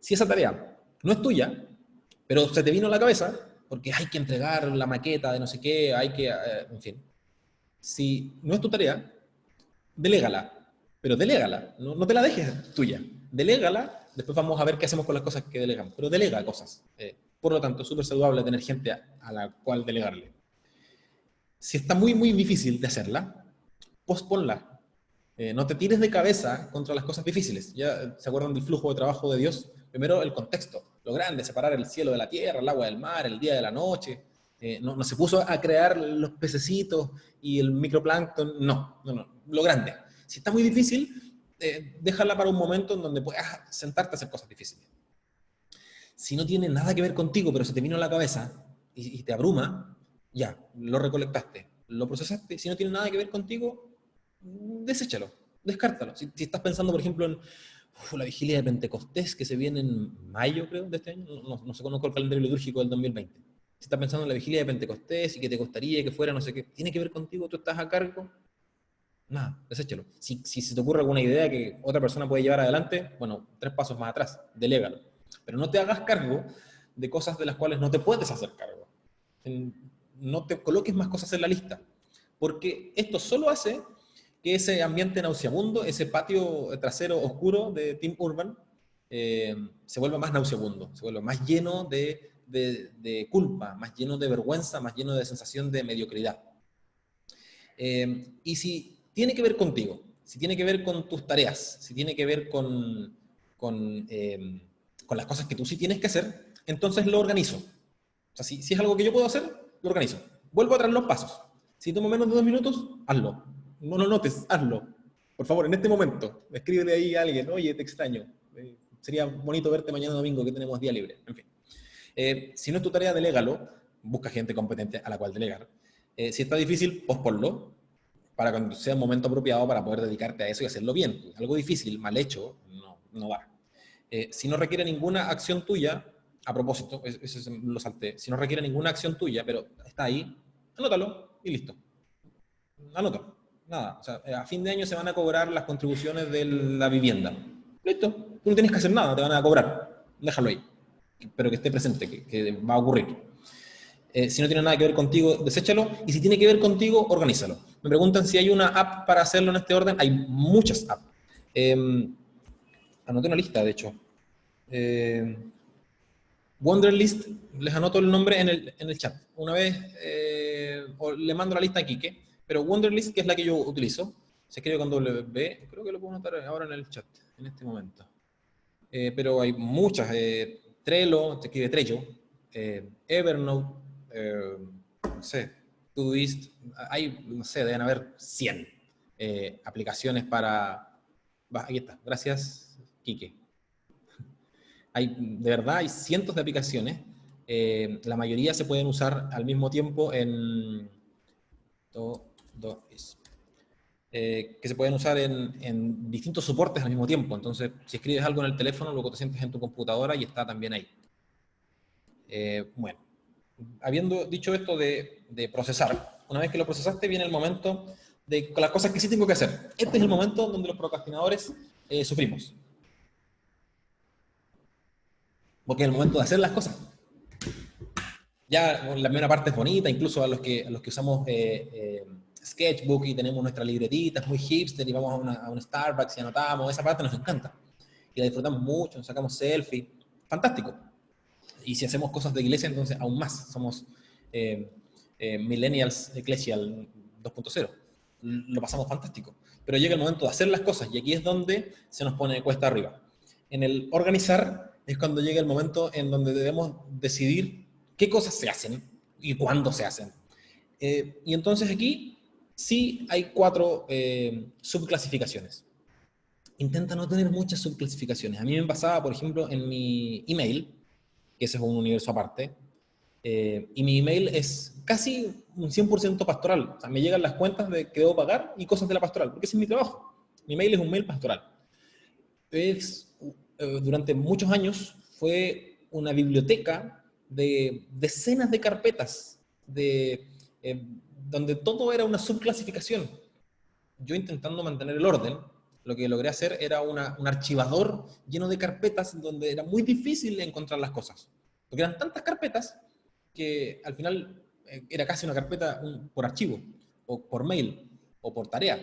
Si esa tarea no es tuya, pero se te vino a la cabeza, porque hay que entregar la maqueta de no sé qué, hay que, en fin. Si no es tu tarea, delégala, pero delégala, no te la dejes tuya. Delégala, después vamos a ver qué hacemos con las cosas que delegamos, pero delega cosas. Por lo tanto, es súper saludable tener gente a la cual delegarle. Si está muy, muy difícil de hacerla, posponla. No te tires de cabeza contra las cosas difíciles. ¿Ya se acuerdan del flujo de trabajo de Dios? Primero el contexto, lo grande, separar el cielo de la tierra, el agua del mar, el día de la noche. No se puso a crear los pececitos y el microplancton, no, lo grande. Si está muy difícil, déjala para un momento en donde puedas sentarte a hacer cosas difíciles. Si no tiene nada que ver contigo, pero se te vino a la cabeza y te abruma, ya, lo recolectaste, lo procesaste. Si no tiene nada que ver contigo, deséchalo, descártalo. Si estás pensando, por ejemplo, en la vigilia de Pentecostés que se viene en mayo, creo, de este año, no sé, conozco el calendario litúrgico del 2020. Si estás pensando en la vigilia de Pentecostés y que te gustaría que fuera, no sé qué, ¿tiene que ver contigo? ¿Tú estás a cargo? Nada, deséchalo. Si se te ocurre alguna idea que otra persona puede llevar adelante, bueno, 3 pasos más atrás, delégalo. Pero no te hagas cargo de cosas de las cuales no te puedes hacer cargo. No te coloques más cosas en la lista, porque esto solo hace que ese ambiente nauseabundo, ese patio trasero oscuro de Tim Urban, se vuelva más nauseabundo, se vuelva más lleno de culpa, más lleno de vergüenza, más lleno de sensación de mediocridad. Y si tiene que ver contigo, si tiene que ver con tus tareas, si tiene que ver con las cosas que tú sí tienes que hacer, entonces lo organizo. O sea, si es algo que yo puedo hacer, lo organizo. Vuelvo a traer los pasos. Si tomo menos de 2 minutos, hazlo. No lo notes, hazlo. Por favor, en este momento, escríbele ahí a alguien, oye, te extraño. Sería bonito verte mañana domingo, que tenemos día libre. En fin. Si no es tu tarea, delégalo. Busca gente competente a la cual delegar. Si está difícil, posponlo para cuando sea un momento apropiado para poder dedicarte a eso y hacerlo bien. Algo difícil, mal hecho, no va. Si no requiere ninguna acción tuya, a propósito, eso lo salté, si no requiere ninguna acción tuya, pero está ahí, anótalo y listo. Anótalo. Nada. O sea, a fin de año se van a cobrar las contribuciones de la vivienda. Listo. Tú no tienes que hacer nada, te van a cobrar. Déjalo ahí. Pero que esté presente, que va a ocurrir. Si no tiene nada que ver contigo, deséchalo. Y si tiene que ver contigo, organízalo. Me preguntan si hay una app para hacerlo en este orden. Hay muchas apps. Anoté una lista, de hecho. Wunderlist, les anoto el nombre en el chat. Una vez le mando la lista a Quique, pero Wunderlist, que es la que yo utilizo, se escribe con W, creo que lo puedo anotar ahora en el chat, en este momento. Pero hay muchas. Trello, se escribe Trello, Evernote, no sé, Todoist, hay, no sé, deben haber 100 aplicaciones para... Aquí está, gracias, Quique. De verdad, hay cientos de aplicaciones. La mayoría se pueden usar al mismo tiempo que se pueden usar en distintos soportes al mismo tiempo. Entonces, si escribes algo en el teléfono, luego te sientes en tu computadora y está también ahí. Bueno, habiendo dicho esto de procesar, una vez que lo procesaste, viene el momento de las cosas que sí tengo que hacer. Este es el momento donde los procrastinadores sufrimos. Porque es el momento de hacer las cosas. Ya la primera parte es bonita, incluso a los que usamos Sketchbook y tenemos nuestra libretita, es muy hipster y vamos a un Starbucks y anotamos, esa parte nos encanta. Y la disfrutamos mucho, nos sacamos selfies, fantástico. Y si hacemos cosas de iglesia, entonces aún más, somos millennials ecclesial 2.0. Lo pasamos fantástico. Pero llega el momento de hacer las cosas y aquí es donde se nos pone cuesta arriba. En el organizar es cuando llega el momento en donde debemos decidir qué cosas se hacen y cuándo se hacen. Y entonces aquí sí hay 4 subclasificaciones. Intenta no tener muchas subclasificaciones. A mí me pasaba, por ejemplo, en mi email, que ese es un universo aparte, y mi email es casi un 100% pastoral. O sea, me llegan las cuentas que debo pagar y cosas de la pastoral, porque ese es mi trabajo. Mi email es un mail pastoral. Durante muchos años fue una biblioteca de decenas de carpetas, donde todo era una subclasificación. Yo intentando mantener el orden, lo que logré hacer era un archivador lleno de carpetas donde era muy difícil encontrar las cosas. Porque eran tantas carpetas que al final era casi una carpeta por archivo, o por mail, o por tarea.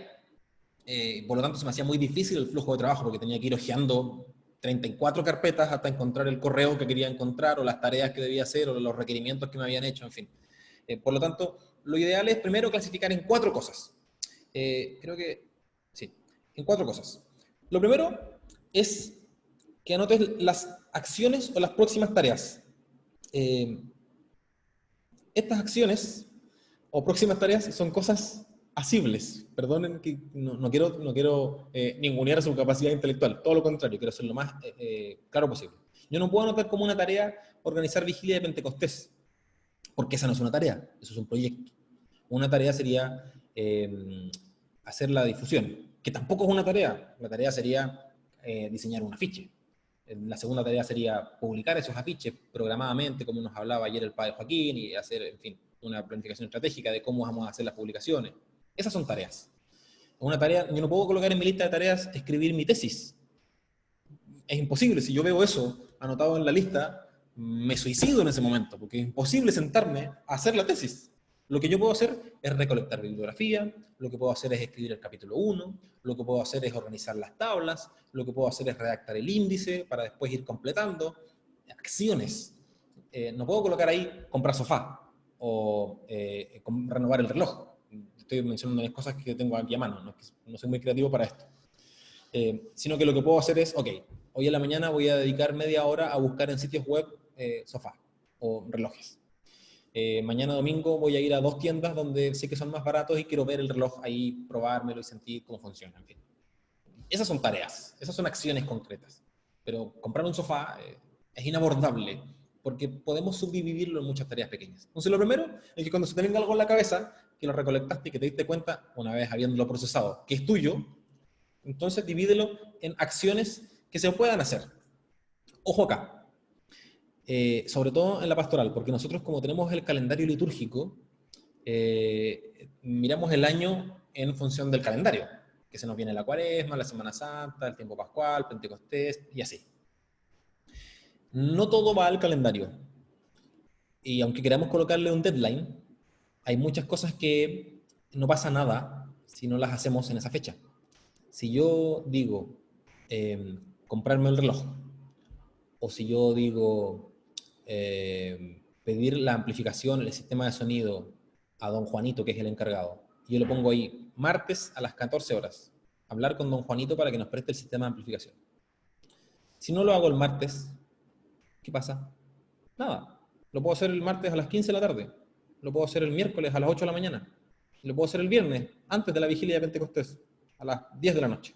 Por lo tanto, se me hacía muy difícil el flujo de trabajo porque tenía que ir hojeando 34 carpetas hasta encontrar el correo que quería encontrar, o las tareas que debía hacer, o los requerimientos que me habían hecho, en fin. Por lo tanto, lo ideal es primero clasificar en 4 cosas. Creo que, sí, en 4 cosas. Lo primero es que anotes las acciones o las próximas tareas. Estas acciones o próximas tareas son cosas asibles. Perdonen que no quiero ningunear su capacidad intelectual. Todo lo contrario, quiero ser lo más claro posible. Yo no puedo anotar como una tarea organizar vigilia de Pentecostés, porque esa no es una tarea, eso es un proyecto. Una tarea sería hacer la difusión, que tampoco es una tarea. La tarea sería diseñar un afiche. La segunda tarea sería publicar esos afiches programadamente, como nos hablaba ayer el padre Joaquín, y hacer, en fin, una planificación estratégica de cómo vamos a hacer las publicaciones. Esas son tareas. Una tarea, yo no puedo colocar en mi lista de tareas escribir mi tesis. Es imposible. Si yo veo eso anotado en la lista, me suicido en ese momento, porque es imposible sentarme a hacer la tesis. Lo que yo puedo hacer es recolectar bibliografía, lo que puedo hacer es escribir el capítulo 1, lo que puedo hacer es organizar las tablas, lo que puedo hacer es redactar el índice para después ir completando. Acciones. No puedo colocar ahí comprar sofá o renovar el reloj. estoy mencionando las cosas que tengo aquí a mano, no soy muy creativo para esto. Sino que lo que puedo hacer es, ok, hoy en la mañana voy a dedicar media hora a buscar en sitios web sofá o relojes. Mañana domingo voy a ir a 2 tiendas donde sé que son más baratos y quiero ver el reloj ahí, probármelo y sentir cómo funciona. En fin. Esas son tareas, esas son acciones concretas. Pero comprar un sofá es inabordable porque podemos subdividirlo en muchas tareas pequeñas. Entonces lo primero es que cuando se te venga algo en la cabeza, que lo recolectaste y que te diste cuenta, una vez habiéndolo procesado, que es tuyo, entonces divídelo en acciones que se puedan hacer. Ojo acá, sobre todo en la pastoral, porque nosotros como tenemos el calendario litúrgico, miramos el año en función del calendario, que se nos viene la Cuaresma, la Semana Santa, el tiempo pascual, Pentecostés y así. No todo va al calendario. Y aunque queramos colocarle un deadline, hay muchas cosas que no pasa nada si no las hacemos en esa fecha. Si yo digo comprarme el reloj, o si yo digo pedir la amplificación, el sistema de sonido a don Juanito, que es el encargado, y yo lo pongo ahí, martes a las 14 horas, hablar con don Juanito para que nos preste el sistema de amplificación. Si no lo hago el martes, ¿qué pasa? Nada. Lo puedo hacer el martes a las 15 de la tarde, lo puedo hacer el miércoles a las 8 de la mañana, lo puedo hacer el viernes, antes de la vigilia de Pentecostés, a las 10 de la noche.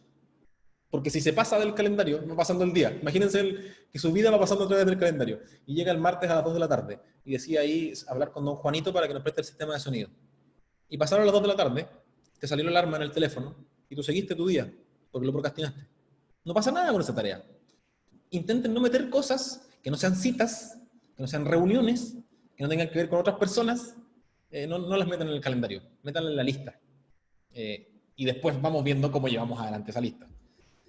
Porque si se pasa del calendario, va pasando el día. Imagínense que su vida va pasando a través del calendario. Y llega el martes a las 2 de la tarde. Y decía ahí hablar con don Juanito para que nos preste el sistema de sonido. Y pasaron las 2 de la tarde, te salió la alarma en el teléfono y tú seguiste tu día porque lo procrastinaste. No pasa nada con esa tarea. Intenten no meter cosas que no sean citas, que no sean reuniones, que no tengan que ver con otras personas. No las metan en el calendario, métanlas en la lista. Y después vamos viendo cómo llevamos adelante esa lista.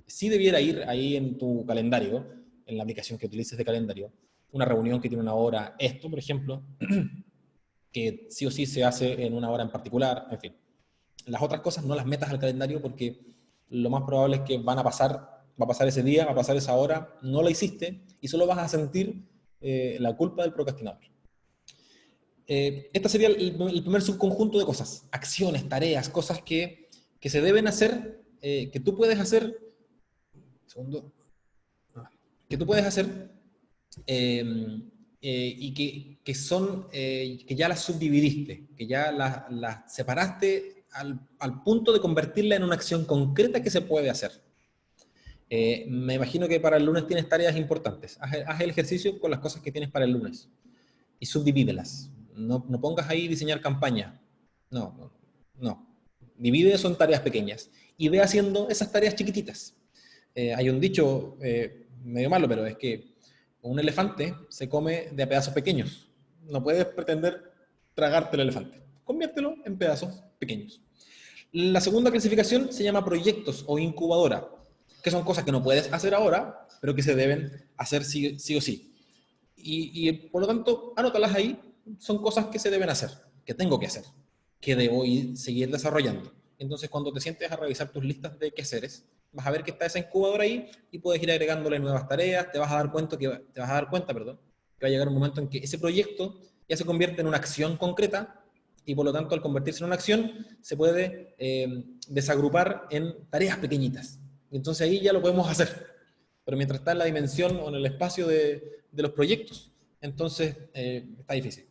Sí debiera ir ahí en tu calendario, en la aplicación que utilices de calendario, una reunión que tiene una hora, esto, por ejemplo, que sí o sí se hace en una hora en particular, en fin. Las otras cosas no las metas al calendario porque lo más probable es que va a pasar ese día, va a pasar esa hora, no la hiciste y solo vas a sentir la culpa del procrastinador. Este sería el primer subconjunto de cosas, acciones, tareas, cosas que se deben hacer, que tú puedes hacer. Segundo. Que tú puedes hacer y que ya las subdividiste, que ya las separaste al punto de convertirla en una acción concreta que se puede hacer. Me imagino que para el lunes tienes tareas importantes. Haz el ejercicio con las cosas que tienes para el lunes y subdivídelas. No pongas ahí diseñar campaña. No. Divide eso en tareas pequeñas y ve haciendo esas tareas chiquititas. Hay un dicho medio malo, pero es que un elefante se come de a pedazos pequeños. No puedes pretender tragarte el elefante. Conviértelo en pedazos pequeños. La segunda clasificación se llama proyectos o incubadora, que son cosas que no puedes hacer ahora, pero que se deben hacer sí o sí. Y por lo tanto, anótalas ahí. Son cosas que se deben hacer, que tengo que hacer, que debo seguir desarrollando. Entonces, cuando te sientes a revisar tus listas de quehaceres, vas a ver que está esa incubadora ahí y puedes ir agregándole nuevas tareas. Te vas a dar cuenta, que va a llegar un momento en que ese proyecto ya se convierte en una acción concreta y por lo tanto al convertirse en una acción se puede desagrupar en tareas pequeñitas. Entonces ahí ya lo podemos hacer. Pero mientras está en la dimensión o en el espacio de los proyectos, entonces está difícil.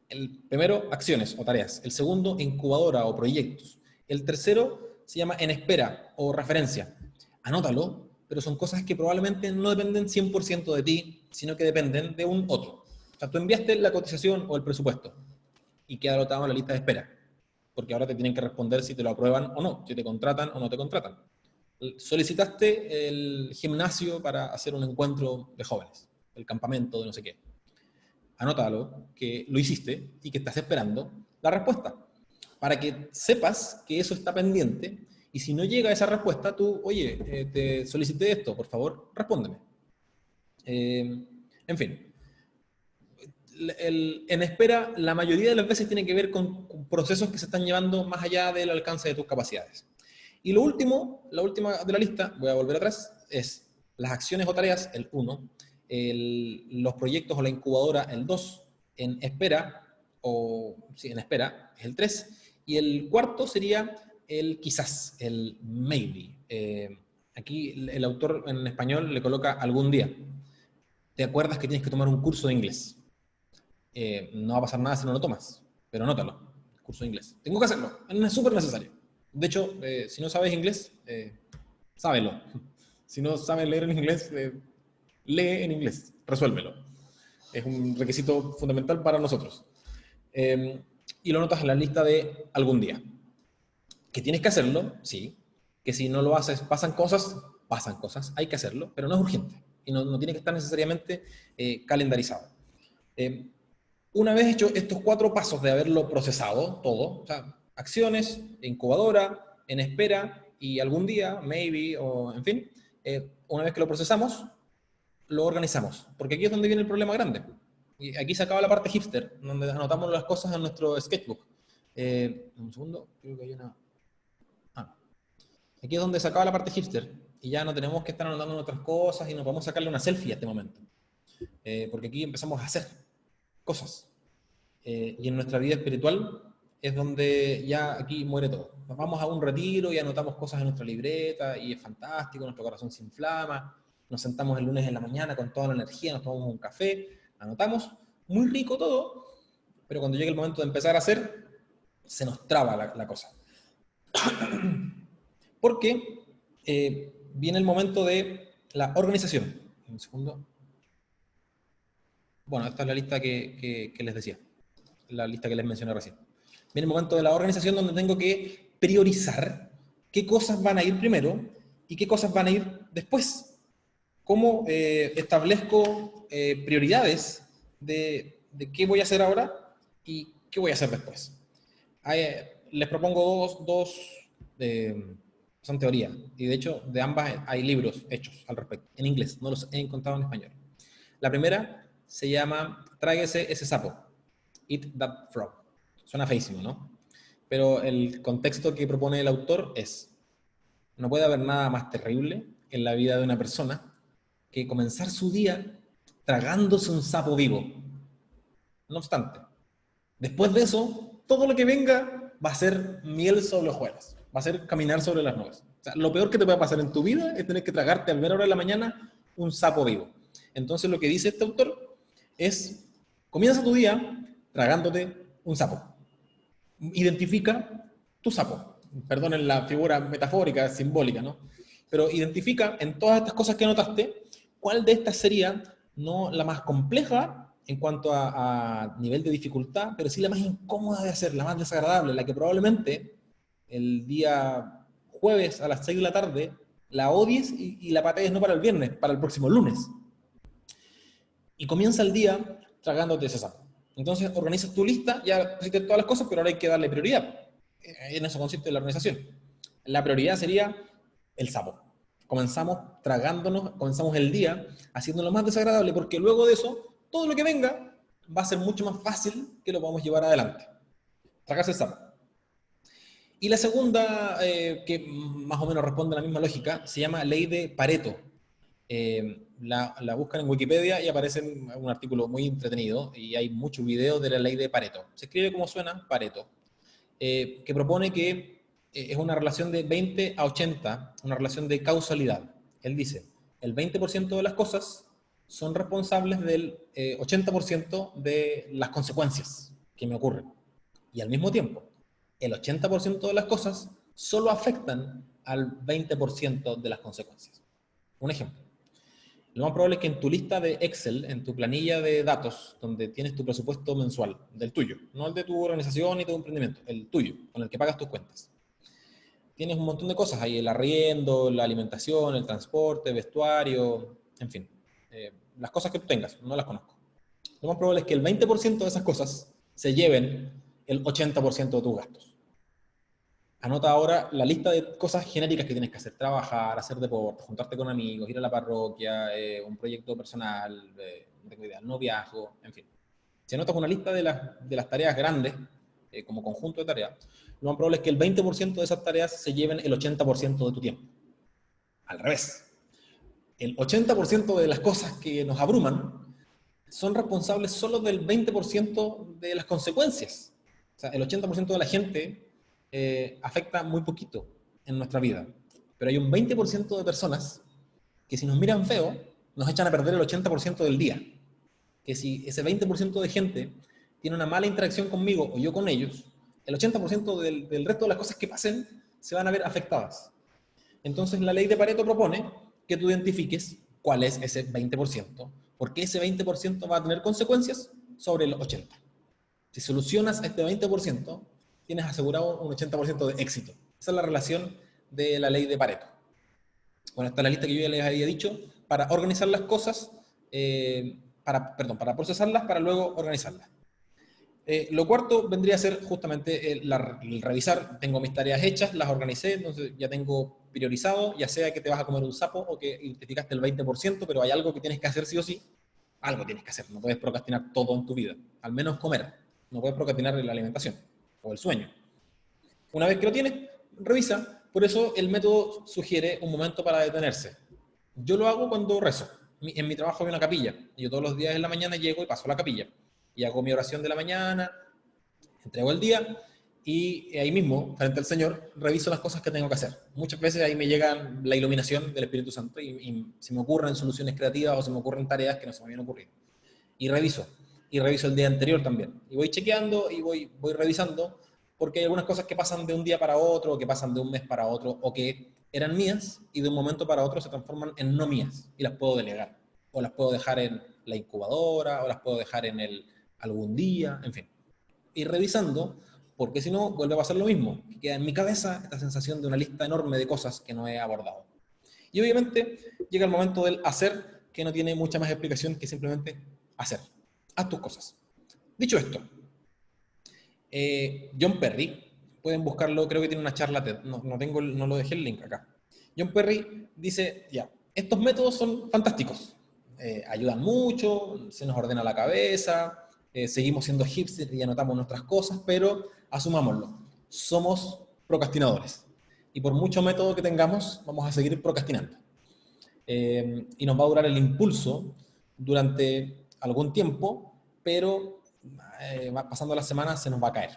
El primero, acciones o tareas. El segundo, incubadora o proyectos. El tercero se llama en espera o referencia. Anótalo, pero son cosas que probablemente no dependen 100% de ti, sino que dependen de un otro. O sea, tú enviaste la cotización o el presupuesto y queda anotado en la lista de espera, porque ahora te tienen que responder si te lo aprueban o no, si te contratan o no te contratan. Solicitaste el gimnasio para hacer un encuentro de jóvenes, el campamento de no sé qué. Anótalo, que lo hiciste y que estás esperando la respuesta, para que sepas que eso está pendiente y si no llega esa respuesta, tú, oye, te solicité esto, por favor, respóndeme. En fin, en espera, la mayoría de las veces tiene que ver con procesos que se están llevando más allá del alcance de tus capacidades. Y lo último, la última de la lista, voy a volver atrás, es las acciones o tareas, el 1, los proyectos o la incubadora, el 2, en espera, es el 3, Y el cuarto sería el quizás, el maybe. Aquí el autor en español le coloca algún día. Te acuerdas que tienes que tomar un curso de inglés. No va a pasar nada si no lo tomas, pero anótalo, curso de inglés. Tengo que hacerlo, es súper necesario. De hecho, si no sabes inglés, sábelo. Si no sabes leer en inglés, lee en inglés, resuélvelo. Es un requisito fundamental para nosotros. Y lo anotas en la lista de algún día. Que tienes que hacerlo, sí. Que si no lo haces, pasan cosas, hay que hacerlo, pero no es urgente. Y no tiene que estar necesariamente calendarizado. Una vez hecho estos 4 pasos de haberlo procesado todo, o sea, acciones, incubadora, en espera y algún día, maybe, o en fin, una vez que lo procesamos, lo organizamos. Porque aquí es donde viene el problema grande. Y aquí se acaba la parte hipster, donde anotamos las cosas en nuestro sketchbook. Un segundo, creo que hay una... Aquí es donde se acaba la parte hipster. Y ya no tenemos que estar anotando otras cosas y no podemos sacarle una selfie a este momento. Porque aquí empezamos a hacer cosas. Y en nuestra vida espiritual es donde ya aquí muere todo. Nos vamos a un retiro y anotamos cosas en nuestra libreta y es fantástico, nuestro corazón se inflama, nos sentamos el lunes en la mañana con toda la energía, nos tomamos un café, anotamos, muy rico todo, pero cuando llega el momento de empezar a hacer, se nos traba la cosa. Porque viene el momento de la organización. Un segundo. Bueno, esta es la lista que les decía. La lista que les mencioné recién. Viene el momento de la organización donde tengo que priorizar qué cosas van a ir primero y qué cosas van a ir después. ¿Cómo establezco prioridades de qué voy a hacer ahora y qué voy a hacer después? Les propongo dos son teorías, y de hecho de ambas hay libros hechos al respecto, en inglés, no los he encontrado en español. La primera se llama Tráguese ese sapo, Eat That Frog. Suena feísimo, ¿no? Pero el contexto que propone el autor es: no puede haber nada más terrible en la vida de una persona que comenzar su día tragándose un sapo vivo. No obstante, después de eso, todo lo que venga va a ser miel sobre hojuelas, va a ser caminar sobre las nubes. O sea, lo peor que te puede pasar en tu vida es tener que tragarte a primera hora de la mañana un sapo vivo. Entonces lo que dice este autor es: comienza tu día tragándote un sapo. Identifica tu sapo. Perdonen la figura metafórica, simbólica, ¿no? Pero identifica en todas estas cosas que anotaste, cuál de estas sería no la más compleja en cuanto a nivel de dificultad, pero sí la más incómoda de hacer, la más desagradable, la que probablemente el día jueves a las 6 de la tarde la odies y la patees no para el viernes, para el próximo lunes. Y comienza el día tragándote ese sapo. Entonces organizas tu lista, ya pusiste todas las cosas, pero ahora hay que darle prioridad. En eso consiste la organización. La prioridad sería el sapo. Comenzamos tragándonos, comenzamos el día haciéndolo más desagradable, porque luego de eso, todo lo que venga va a ser mucho más fácil que lo podamos llevar adelante. Tragarse el sapo. Y la segunda, que más o menos responde a la misma lógica, se llama Ley de Pareto. La buscan en Wikipedia y aparece en un artículo muy entretenido y hay muchos videos de la Ley de Pareto. Se escribe como suena, Pareto, que propone que es una relación de 20 a 80, una relación de causalidad. Él dice: el 20% de las cosas son responsables del 80% de las consecuencias que me ocurren. Y al mismo tiempo, el 80% de las cosas solo afectan al 20% de las consecuencias. Un ejemplo. Lo más probable es que en tu lista de Excel, en tu planilla de datos, donde tienes tu presupuesto mensual, del tuyo, no el de tu organización ni tu emprendimiento, el tuyo, con el que pagas tus cuentas, tienes un montón de cosas ahí: el arriendo, la alimentación, el transporte, vestuario, en fin, las cosas que tú tengas, no las conozco. Lo más probable es que el 20% de esas cosas se lleven el 80% de tus gastos. Anota ahora la lista de cosas genéricas que tienes que hacer: trabajar, hacer deporte, juntarte con amigos, ir a la parroquia, un proyecto personal, no tengo idea, no viajo, en fin. Si anotas una lista de las tareas grandes, como conjunto de tareas, lo más probable es que el 20% de esas tareas se lleven el 80% de tu tiempo. Al revés. El 80% de las cosas que nos abruman son responsables solo del 20% de las consecuencias. O sea, el 80% de la gente afecta muy poquito en nuestra vida. Pero hay un 20% de personas que si nos miran feo, nos echan a perder el 80% del día. Que si ese 20% de gente tiene una mala interacción conmigo o yo con ellos, el 80% del resto de las cosas que pasen se van a ver afectadas. Entonces la ley de Pareto propone que tú identifiques cuál es ese 20%, porque ese 20% va a tener consecuencias sobre el 80%. Si solucionas este 20%, tienes asegurado un 80% de éxito. Esa es la relación de la ley de Pareto. Bueno, esta es la lista que yo ya les había dicho para organizar las cosas, para procesarlas, para luego organizarlas. Lo cuarto vendría a ser justamente el revisar. Tengo mis tareas hechas, las organicé, entonces ya tengo priorizado, ya sea que te vas a comer un sapo o que identificaste el 20%, pero hay algo que tienes que hacer sí o sí. Algo tienes que hacer, no puedes procrastinar todo en tu vida, al menos comer. No puedes procrastinar la alimentación o el sueño. Una vez que lo tienes, revisa. Por eso el método sugiere un momento para detenerse. Yo lo hago cuando rezo. En mi trabajo hay una capilla. Yo todos los días en la mañana llego y paso a la capilla. Y hago mi oración de la mañana, entrego el día y ahí mismo, frente al Señor, reviso las cosas que tengo que hacer. Muchas veces ahí me llega la iluminación del Espíritu Santo y se me ocurren soluciones creativas o se me ocurren tareas que no se me habían ocurrido. Y reviso. Y reviso el día anterior también. Y voy chequeando y voy revisando porque hay algunas cosas que pasan de un día para otro, o que pasan de un mes para otro, o que eran mías y de un momento para otro se transforman en no mías y las puedo delegar. O las puedo dejar en la incubadora, o las puedo dejar en algún día, en fin. Ir revisando, porque si no vuelve a pasar lo mismo, que queda en mi cabeza esta sensación de una lista enorme de cosas que no he abordado. Y obviamente llega el momento del hacer, que no tiene mucha más explicación que simplemente hacer. Haz tus cosas. Dicho esto, John Perry, pueden buscarlo, creo que tiene una charla TED, no lo dejé el link acá. John Perry dice, ya, estos métodos son fantásticos, ayudan mucho, se nos ordena la cabeza, seguimos siendo hipsters y anotamos nuestras cosas, pero asumámoslo, somos procrastinadores. Y por mucho método que tengamos, vamos a seguir procrastinando. Y nos va a durar el impulso durante algún tiempo, pero pasando las semanas se nos va a caer.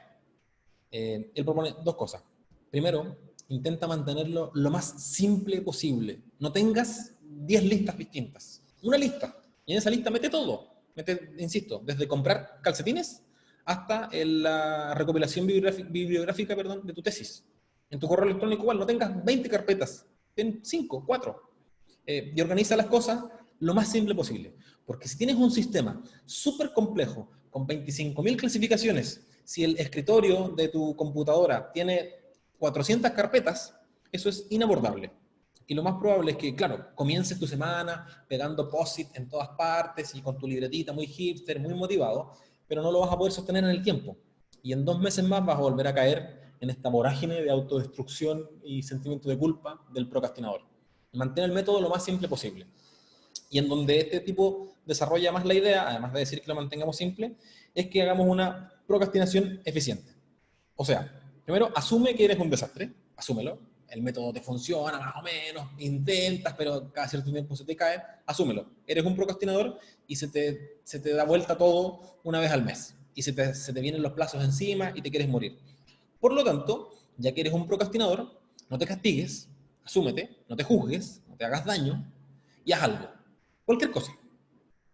Él propone dos cosas. Primero, intenta mantenerlo lo más simple posible. No tengas 10 listas distintas. Una lista. Y en esa lista mete todo. Mete, insisto, desde comprar calcetines hasta la recopilación bibliográfica de tu tesis. En tu correo electrónico igual, no tengas 20 carpetas. Ten 5, 4. Y organiza las cosas lo más simple posible. Porque si tienes un sistema súper complejo, con 25.000 clasificaciones, si el escritorio de tu computadora tiene 400 carpetas, eso es inabordable. Y lo más probable es que, claro, comiences tu semana pegando post-it en todas partes y con tu libretita muy hipster, muy motivado, pero no lo vas a poder sostener en el tiempo. Y en 2 meses más vas a volver a caer en esta vorágine de autodestrucción y sentimiento de culpa del procrastinador. Mantén el método lo más simple posible. Y en donde este tipo desarrolla más la idea, además de decir que lo mantengamos simple, es que hagamos una procrastinación eficiente. O sea, primero, asume que eres un desastre, asúmelo. El método te funciona más o menos, intentas, pero cada cierto tiempo se te cae, asúmelo. Eres un procrastinador y se te da vuelta todo una vez al mes. Y se te vienen los plazos encima y te quieres morir. Por lo tanto, ya que eres un procrastinador, no te castigues, asúmete, no te juzgues, no te hagas daño y haz algo. Cualquier cosa.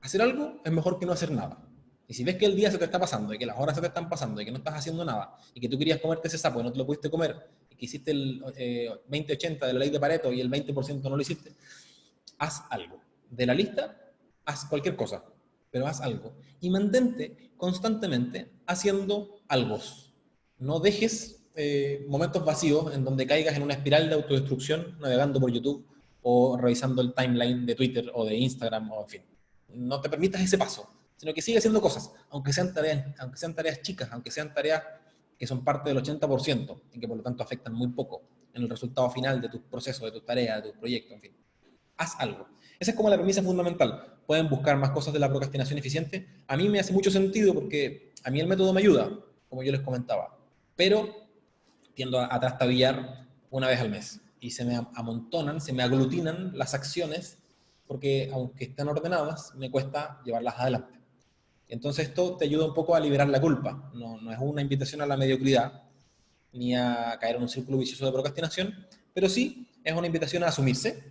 Hacer algo es mejor que no hacer nada. Y si ves que el día se te está pasando, y que las horas se te están pasando, y que no estás haciendo nada, y que tú querías comerte ese sapo y no te lo pudiste comer, y que hiciste el 20-80 de la ley de Pareto y el 20% no lo hiciste, haz algo. De la lista, haz cualquier cosa, pero haz algo. Y mantente constantemente haciendo algo. No dejes momentos vacíos en donde caigas en una espiral de autodestrucción navegando por YouTube o revisando el timeline de Twitter o de Instagram o en fin. No te permitas ese paso, sino que sigue haciendo cosas, aunque sean tareas chicas, aunque sean tareas que son parte del 80% y que por lo tanto afectan muy poco en el resultado final de tus procesos, de tus tareas, de tus proyectos, en fin. Haz algo. Esa es como la premisa fundamental. Pueden buscar más cosas de la procrastinación eficiente. A mí me hace mucho sentido porque a mí el método me ayuda, como yo les comentaba, pero tiendo a trastabillar una vez al mes y se me amontonan, se me aglutinan las acciones porque aunque estén ordenadas, me cuesta llevarlas adelante. Entonces esto te ayuda un poco a liberar la culpa. No es una invitación a la mediocridad, ni a caer en un círculo vicioso de procrastinación, pero sí es una invitación a asumirse,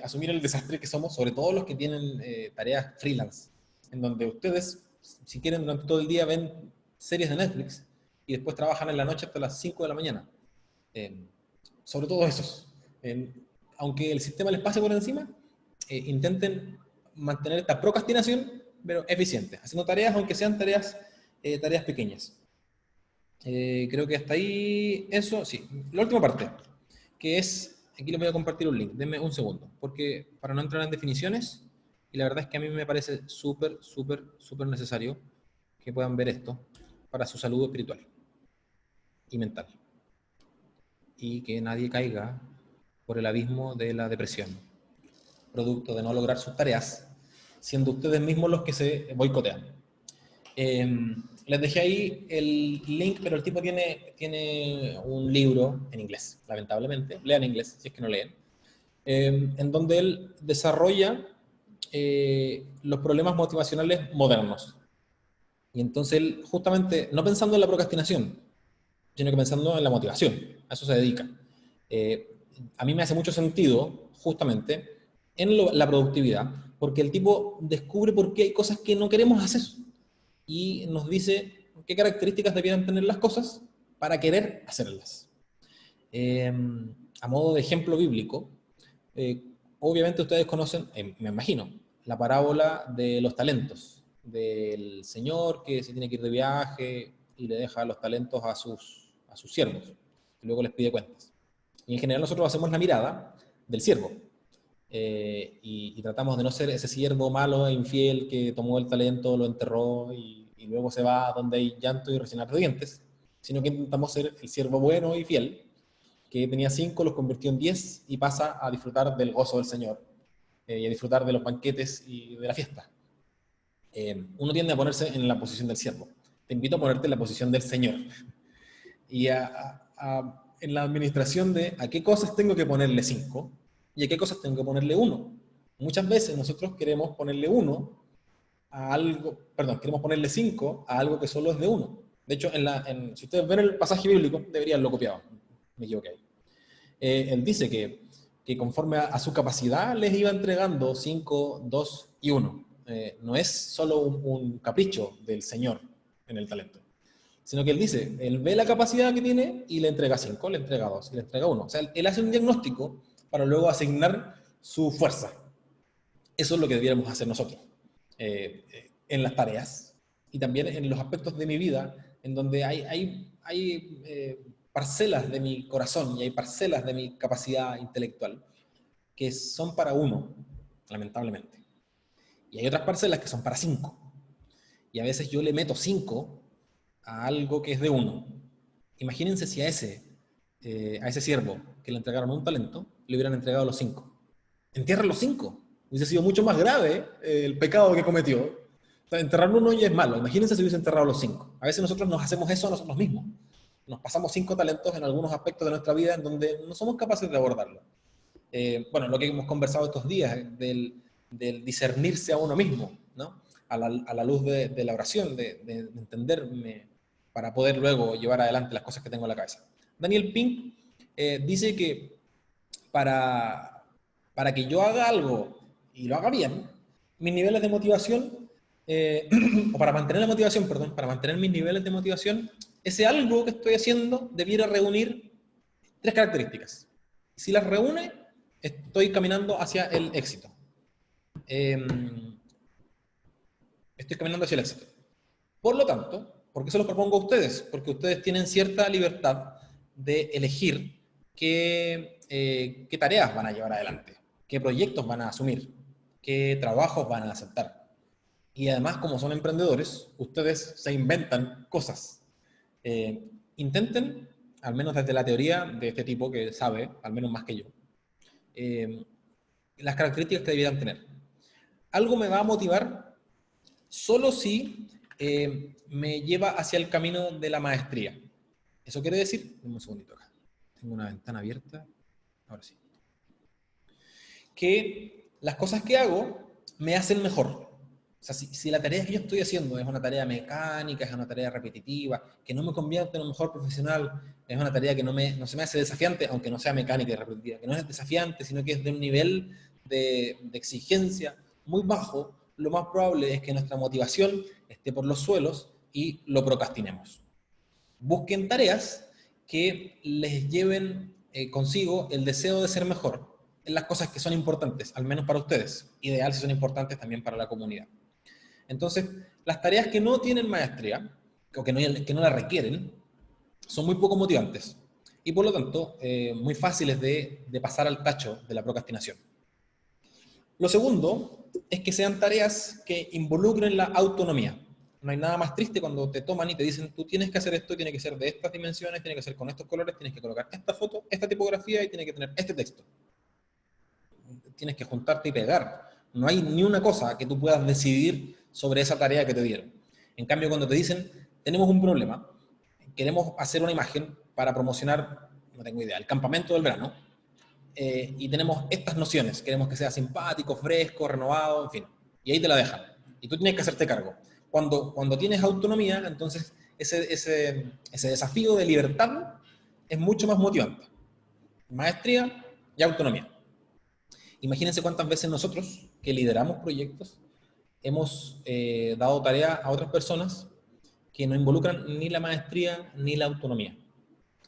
asumir el desastre que somos, sobre todo los que tienen tareas freelance, en donde ustedes, si quieren, durante todo el día ven series de Netflix y después trabajan en la noche hasta las 5 de la mañana. Eh, Sobre todo esos. Aunque el sistema les pase por encima, intenten mantener esta procrastinación, pero eficiente, haciendo tareas, aunque sean tareas pequeñas. Creo que hasta ahí eso, sí. La última parte, que es, aquí les voy a compartir un link, denme un segundo, porque para no entrar en definiciones, y la verdad es que a mí me parece súper, súper, súper necesario que puedan ver esto para su salud espiritual y mental, y que nadie caiga por el abismo de la depresión, producto de no lograr sus tareas, siendo ustedes mismos los que se boicotean. Les dejé ahí el link, pero el tipo tiene un libro en inglés, lamentablemente. Lean inglés, si es que no leen. En donde él desarrolla los problemas motivacionales modernos. Y entonces él, justamente, no pensando en la procrastinación, sino que pensando en la motivación. A eso se dedica. Eh, a mí me hace mucho sentido, justamente, en la productividad, porque el tipo descubre por qué hay cosas que no queremos hacer y nos dice qué características debieran tener las cosas para querer hacerlas. Eh, a modo de ejemplo bíblico, eh, obviamente ustedes conocen, me imagino, la parábola de los talentos, del señor que se tiene que ir de viaje y le deja los talentos a sus siervos, y luego les pide cuentas. Y en general nosotros hacemos la mirada del siervo, y tratamos de no ser ese siervo malo e infiel que tomó el talento, lo enterró y luego se va a donde hay llanto y rechinar de dientes, sino que intentamos ser el siervo bueno y fiel, que tenía 5, los convirtió en 10 y pasa a disfrutar del gozo del Señor, y a disfrutar de los banquetes y de la fiesta. Uno tiende a ponerse en la posición del siervo. Te invito a ponerte en la posición del Señor. Y en la administración de a qué cosas tengo que ponerle 5 y a qué cosas tengo que ponerle 1. Muchas veces nosotros queremos ponerle 1 a algo, perdón, queremos ponerle 5 a algo que solo es de 1. De hecho, si ustedes ven el pasaje bíblico, deberían lo copiado. Me equivoqué ahí. Él dice que conforme a su capacidad les iba entregando 5, 2 y 1. No es solo un capricho del Señor en el talento, sino que él dice, él ve la capacidad que tiene y le entrega 5, le entrega 2 y le entrega 1. O sea, él hace un diagnóstico para luego asignar su fuerza. Eso es lo que debiéramos hacer nosotros en las tareas y también en los aspectos de mi vida en donde hay parcelas de mi corazón y hay parcelas de mi capacidad intelectual que son para 1, lamentablemente. Y hay otras parcelas que son para 5. Y a veces yo le meto 5 a algo que es de 1. Imagínense si a ese siervo que le entregaron un talento, le hubieran entregado los 5. Entierra los 5. Hubiese sido mucho más grave el pecado que cometió. O sea, enterrar uno ya es malo. Imagínense si hubiese enterrado los 5. A veces nosotros nos hacemos eso a nosotros mismos. Nos pasamos 5 talentos en algunos aspectos de nuestra vida en donde no somos capaces de abordarlo. Bueno, lo que hemos conversado estos días, del discernirse a uno mismo, ¿no? A la luz de la oración, de entenderme para poder luego llevar adelante las cosas que tengo en la cabeza. Daniel Pink dice que para que yo haga algo y lo haga bien, mis niveles de motivación, o para mantener la motivación, perdón, para mantener mis niveles de motivación, ese algo que estoy haciendo debiera reunir 3 características. Si las reúne, estoy caminando hacia el éxito. Estoy caminando hacia el éxito. Por lo tanto, ¿por qué se lo propongo a ustedes? Porque ustedes tienen cierta libertad de elegir qué tareas van a llevar adelante, qué proyectos van a asumir, qué trabajos van a aceptar. Y además, como son emprendedores, ustedes se inventan cosas. Intenten, al menos desde la teoría de este tipo que sabe, al menos más que yo, las características que debieran tener. Algo me va a motivar solo si me lleva hacia el camino de la maestría. Eso quiere decir, un segundito acá, tengo una ventana abierta, ahora sí, que las cosas que hago me hacen mejor. O sea, si la tarea que yo estoy haciendo es una tarea mecánica, es una tarea repetitiva, que no me convierte en un mejor profesional, es una tarea que no se me hace desafiante, aunque no sea mecánica y repetitiva, que no es desafiante, sino que es de un nivel de exigencia muy bajo, lo más probable es que nuestra motivación esté por los suelos y lo procrastinemos. Busquen tareas que les lleven consigo el deseo de ser mejor en las cosas que son importantes, al menos para ustedes. Ideal si son importantes también para la comunidad. Entonces, las tareas que no tienen maestría, o que no la requieren, son muy poco motivantes. Y por lo tanto, muy fáciles de pasar al tacho de la procrastinación. Lo segundo es que sean tareas que involucren la autonomía. No hay nada más triste cuando te toman y te dicen, tú tienes que hacer esto, tiene que ser de estas dimensiones, tiene que ser con estos colores, tienes que colocar esta foto, esta tipografía y tiene que tener este texto. Tienes que juntarte y pegar. No hay ni una cosa que tú puedas decidir sobre esa tarea que te dieron. En cambio, cuando te dicen, tenemos un problema, queremos hacer una imagen para promocionar, no tengo idea, el campamento del verano, y tenemos estas nociones, queremos que sea simpático, fresco, renovado, en fin, y ahí te la dejan. Y tú tienes que hacerte cargo. Cuando tienes autonomía, entonces ese desafío de libertad es mucho más motivante. Maestría y autonomía. Imagínense cuántas veces nosotros, que lideramos proyectos, hemos dado tarea a otras personas que no involucran ni la maestría ni la autonomía.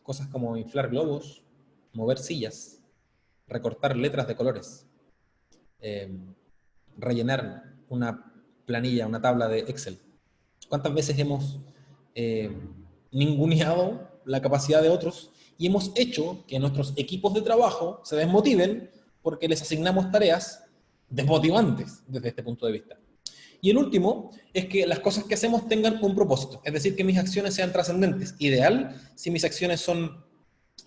Cosas como inflar globos, mover sillas, recortar letras de colores, rellenar una planilla, una tabla de Excel. ¿Cuántas veces hemos ninguneado la capacidad de otros y hemos hecho que nuestros equipos de trabajo se desmotiven porque les asignamos tareas desmotivantes desde este punto de vista? Y el último es que las cosas que hacemos tengan un propósito, es decir, que mis acciones sean trascendentes. Ideal si mis acciones son,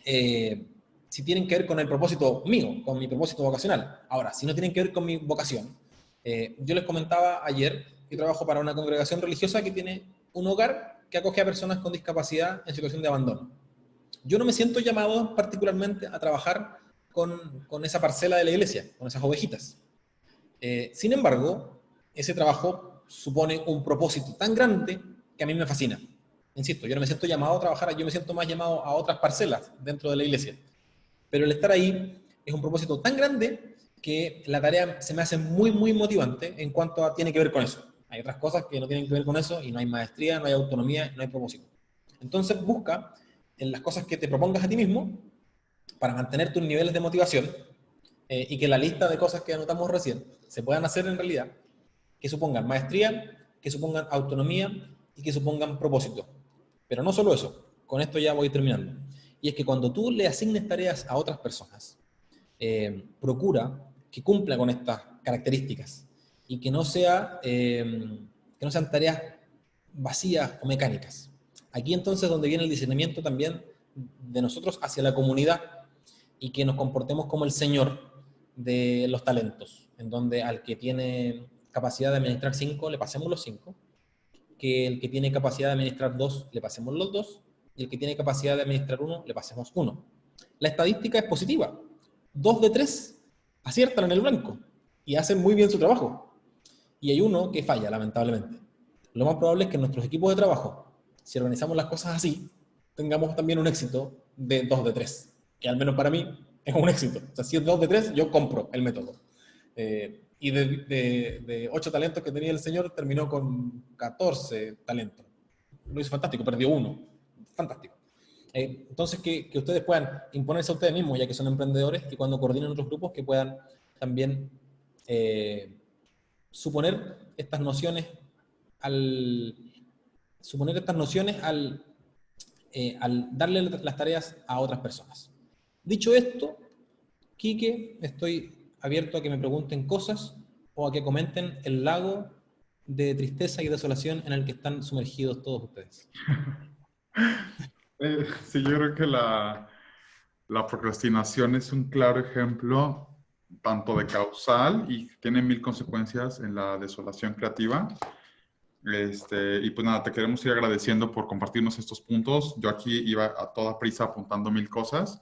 si tienen que ver con el propósito mío, con mi propósito vocacional. Ahora, si no tienen que ver con mi vocación, yo les comentaba ayer que trabajo para una congregación religiosa que tiene un hogar que acoge a personas con discapacidad en situación de abandono. Yo no me siento llamado particularmente a trabajar con esa parcela de la iglesia, con esas ovejitas. Sin embargo, ese trabajo supone un propósito tan grande que a mí me fascina. Insisto, yo no me siento llamado a trabajar, yo me siento más llamado a otras parcelas dentro de la iglesia. Pero el estar ahí es un propósito tan grande que la tarea se me hace muy, muy motivante en cuanto a tiene que ver con eso. Hay otras cosas que no tienen que ver con eso y no hay maestría, no hay autonomía, no hay propósito. Entonces busca en las cosas que te propongas a ti mismo para mantener tus niveles de motivación y que la lista de cosas que anotamos recién se puedan hacer en realidad, que supongan maestría, que supongan autonomía y que supongan propósito. Pero no solo eso, con esto ya voy terminando. Y es que cuando tú le asignes tareas a otras personas, procura que cumpla con estas características y que no sean tareas vacías o mecánicas. Aquí entonces donde viene el discernimiento también de nosotros hacia la comunidad y que nos comportemos como el Señor de los talentos, en donde al que tiene capacidad de administrar 5 le pasemos los 5, que el que tiene capacidad de administrar 2 le pasemos los 2 y el que tiene capacidad de administrar 1 le pasemos 1. La estadística es positiva. 2 de 3 aciertan en el blanco y hacen muy bien su trabajo. Y hay uno que falla, lamentablemente. Lo más probable es que en nuestros equipos de trabajo, si organizamos las cosas así, tengamos también un éxito de 2 de 3, que al menos para mí es un éxito. O sea, si es 2 de 3, yo compro el método. Y de 8 talentos que tenía el señor, terminó con 14 talentos. Lo hizo fantástico, perdió 1. Fantástico. Entonces, que ustedes puedan imponerse a ustedes mismos, ya que son emprendedores, y cuando coordinen otros grupos, que puedan también suponer estas nociones al darle las tareas a otras personas. Dicho esto, Quique, estoy abierto a que me pregunten cosas o a que comenten el lago de tristeza y desolación en el que están sumergidos todos ustedes. Sí, yo creo que la procrastinación es un claro ejemplo tanto de causal y tiene 1000 consecuencias en la desolación creativa. Y pues nada, te queremos ir agradeciendo por compartirnos estos puntos. Yo aquí iba a toda prisa apuntando 1000 cosas.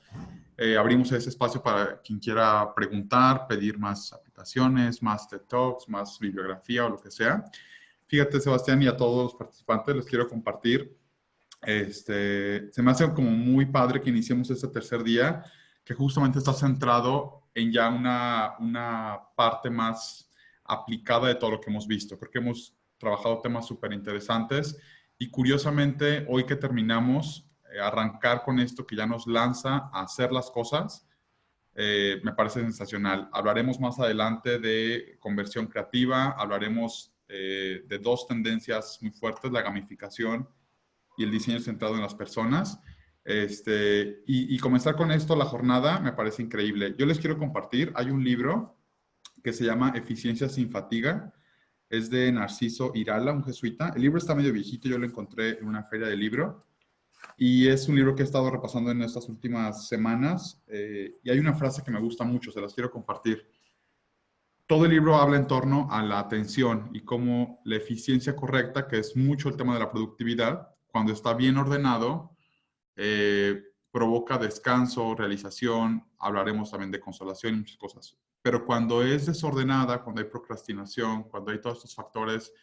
Abrimos ese espacio para quien quiera preguntar, pedir más aplicaciones capacitaciones, más TED Talks, más bibliografía o lo que sea. Fíjate, Sebastián, y a todos los participantes les quiero compartir. Se me hace como muy padre que iniciemos este tercer día, que justamente está centrado en ya una parte más aplicada de todo lo que hemos visto. Creo que hemos trabajado temas súper interesantes y curiosamente, hoy que terminamos, arrancar con esto que ya nos lanza a hacer las cosas, me parece sensacional. Hablaremos más adelante de conversión creativa, hablaremos de dos tendencias muy fuertes, la gamificación y el diseño centrado en las personas. Y comenzar con esto, la jornada, me parece increíble. Yo les quiero compartir, hay un libro que se llama Eficiencia sin fatiga, es de Narciso Irala, un jesuita. El libro está medio viejito, yo lo encontré en una feria de libro y es un libro que he estado repasando en estas últimas semanas y hay una frase que me gusta mucho, se las quiero compartir. Todo el libro habla en torno a la atención y cómo la eficiencia correcta, que es mucho el tema de la productividad, cuando está bien ordenado, provoca descanso, realización, hablaremos también de consolación y muchas cosas. Pero cuando es desordenada, cuando hay procrastinación, cuando hay todos estos factores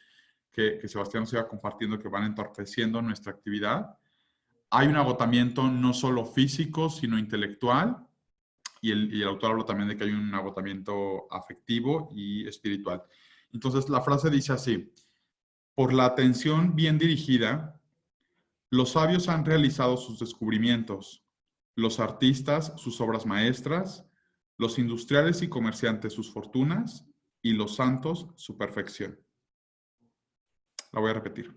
que Sebastián nos iba compartiendo que van entorpeciendo nuestra actividad, hay un agotamiento no solo físico, sino intelectual, y el autor habla también de que hay un agotamiento afectivo y espiritual. Entonces, la frase dice así: por la atención bien dirigida, los sabios han realizado sus descubrimientos, los artistas sus obras maestras, los industriales y comerciantes sus fortunas, y los santos su perfección. La voy a repetir.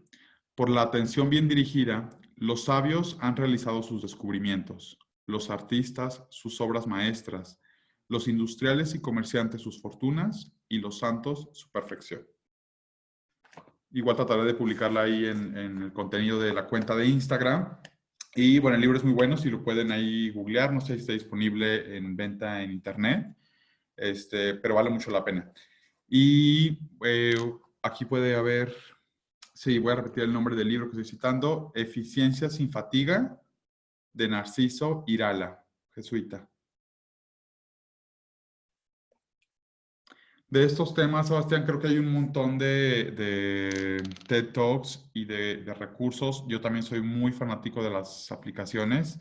Por la atención bien dirigida, los sabios han realizado sus descubrimientos, los artistas sus obras maestras, los industriales y comerciantes sus fortunas y los santos su perfección. Igual trataré de publicarla ahí en el contenido de la cuenta de Instagram. Y bueno, el libro es muy bueno, si lo pueden ahí googlear, no sé si está disponible en venta en internet, pero vale mucho la pena. Y aquí puede haber, sí, voy a repetir el nombre del libro que estoy citando, Eficiencia sin fatiga, de Narciso Irala, jesuita. De estos temas, Sebastián, creo que hay un montón de TED Talks y de recursos. Yo también soy muy fanático de las aplicaciones.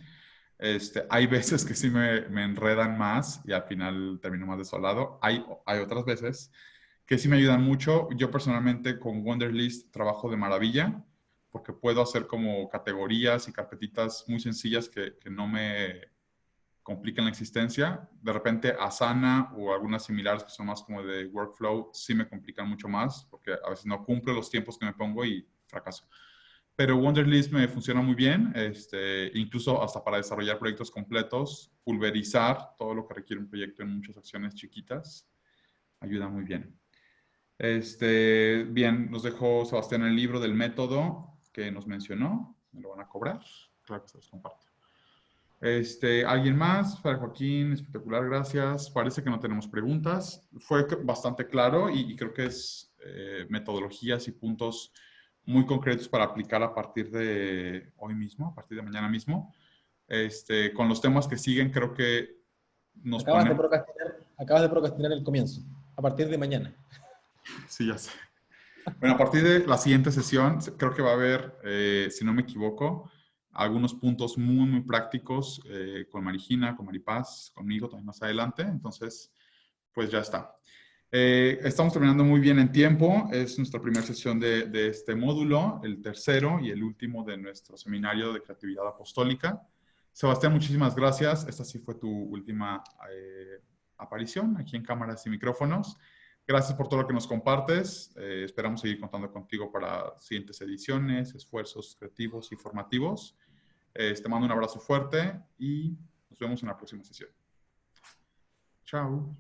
Hay veces que sí me enredan más y al final termino más desolado. Hay otras veces que sí me ayudan mucho. Yo personalmente con Wunderlist trabajo de maravilla porque puedo hacer como categorías y carpetitas muy sencillas que no me complican la existencia. De repente Asana o algunas similares que son más como de workflow sí me complican mucho más porque a veces no cumplo los tiempos que me pongo y fracaso. Pero Wunderlist me funciona muy bien, incluso hasta para desarrollar proyectos completos, pulverizar todo lo que requiere un proyecto en muchas acciones chiquitas, ayuda muy bien. Bien, nos dejó Sebastián el libro del método que nos mencionó, me lo van a cobrar, claro que se los comparto. ¿Alguien más? Para Joaquín, espectacular, gracias. Parece que no tenemos preguntas. Fue bastante claro y creo que es metodologías y puntos muy concretos para aplicar a partir de hoy mismo, a partir de mañana mismo. Con los temas que siguen, creo que nos ponemos... Acabas de procrastinar el comienzo, a partir de mañana. Sí, ya sé. Bueno, a partir de la siguiente sesión, creo que va a haber, si no me equivoco, algunos puntos muy, muy prácticos con Marijina, con Maripaz, conmigo también más adelante. Entonces, pues ya está. Estamos terminando muy bien en tiempo. Es nuestra primera sesión de este módulo, el tercero y el último de nuestro seminario de creatividad apostólica. Sebastián, muchísimas gracias. Esta sí fue tu última aparición aquí en Cámaras y Micrófonos. Gracias por todo lo que nos compartes. Esperamos seguir contando contigo para siguientes ediciones, esfuerzos creativos y formativos. Te mando un abrazo fuerte y nos vemos en la próxima sesión. Chao.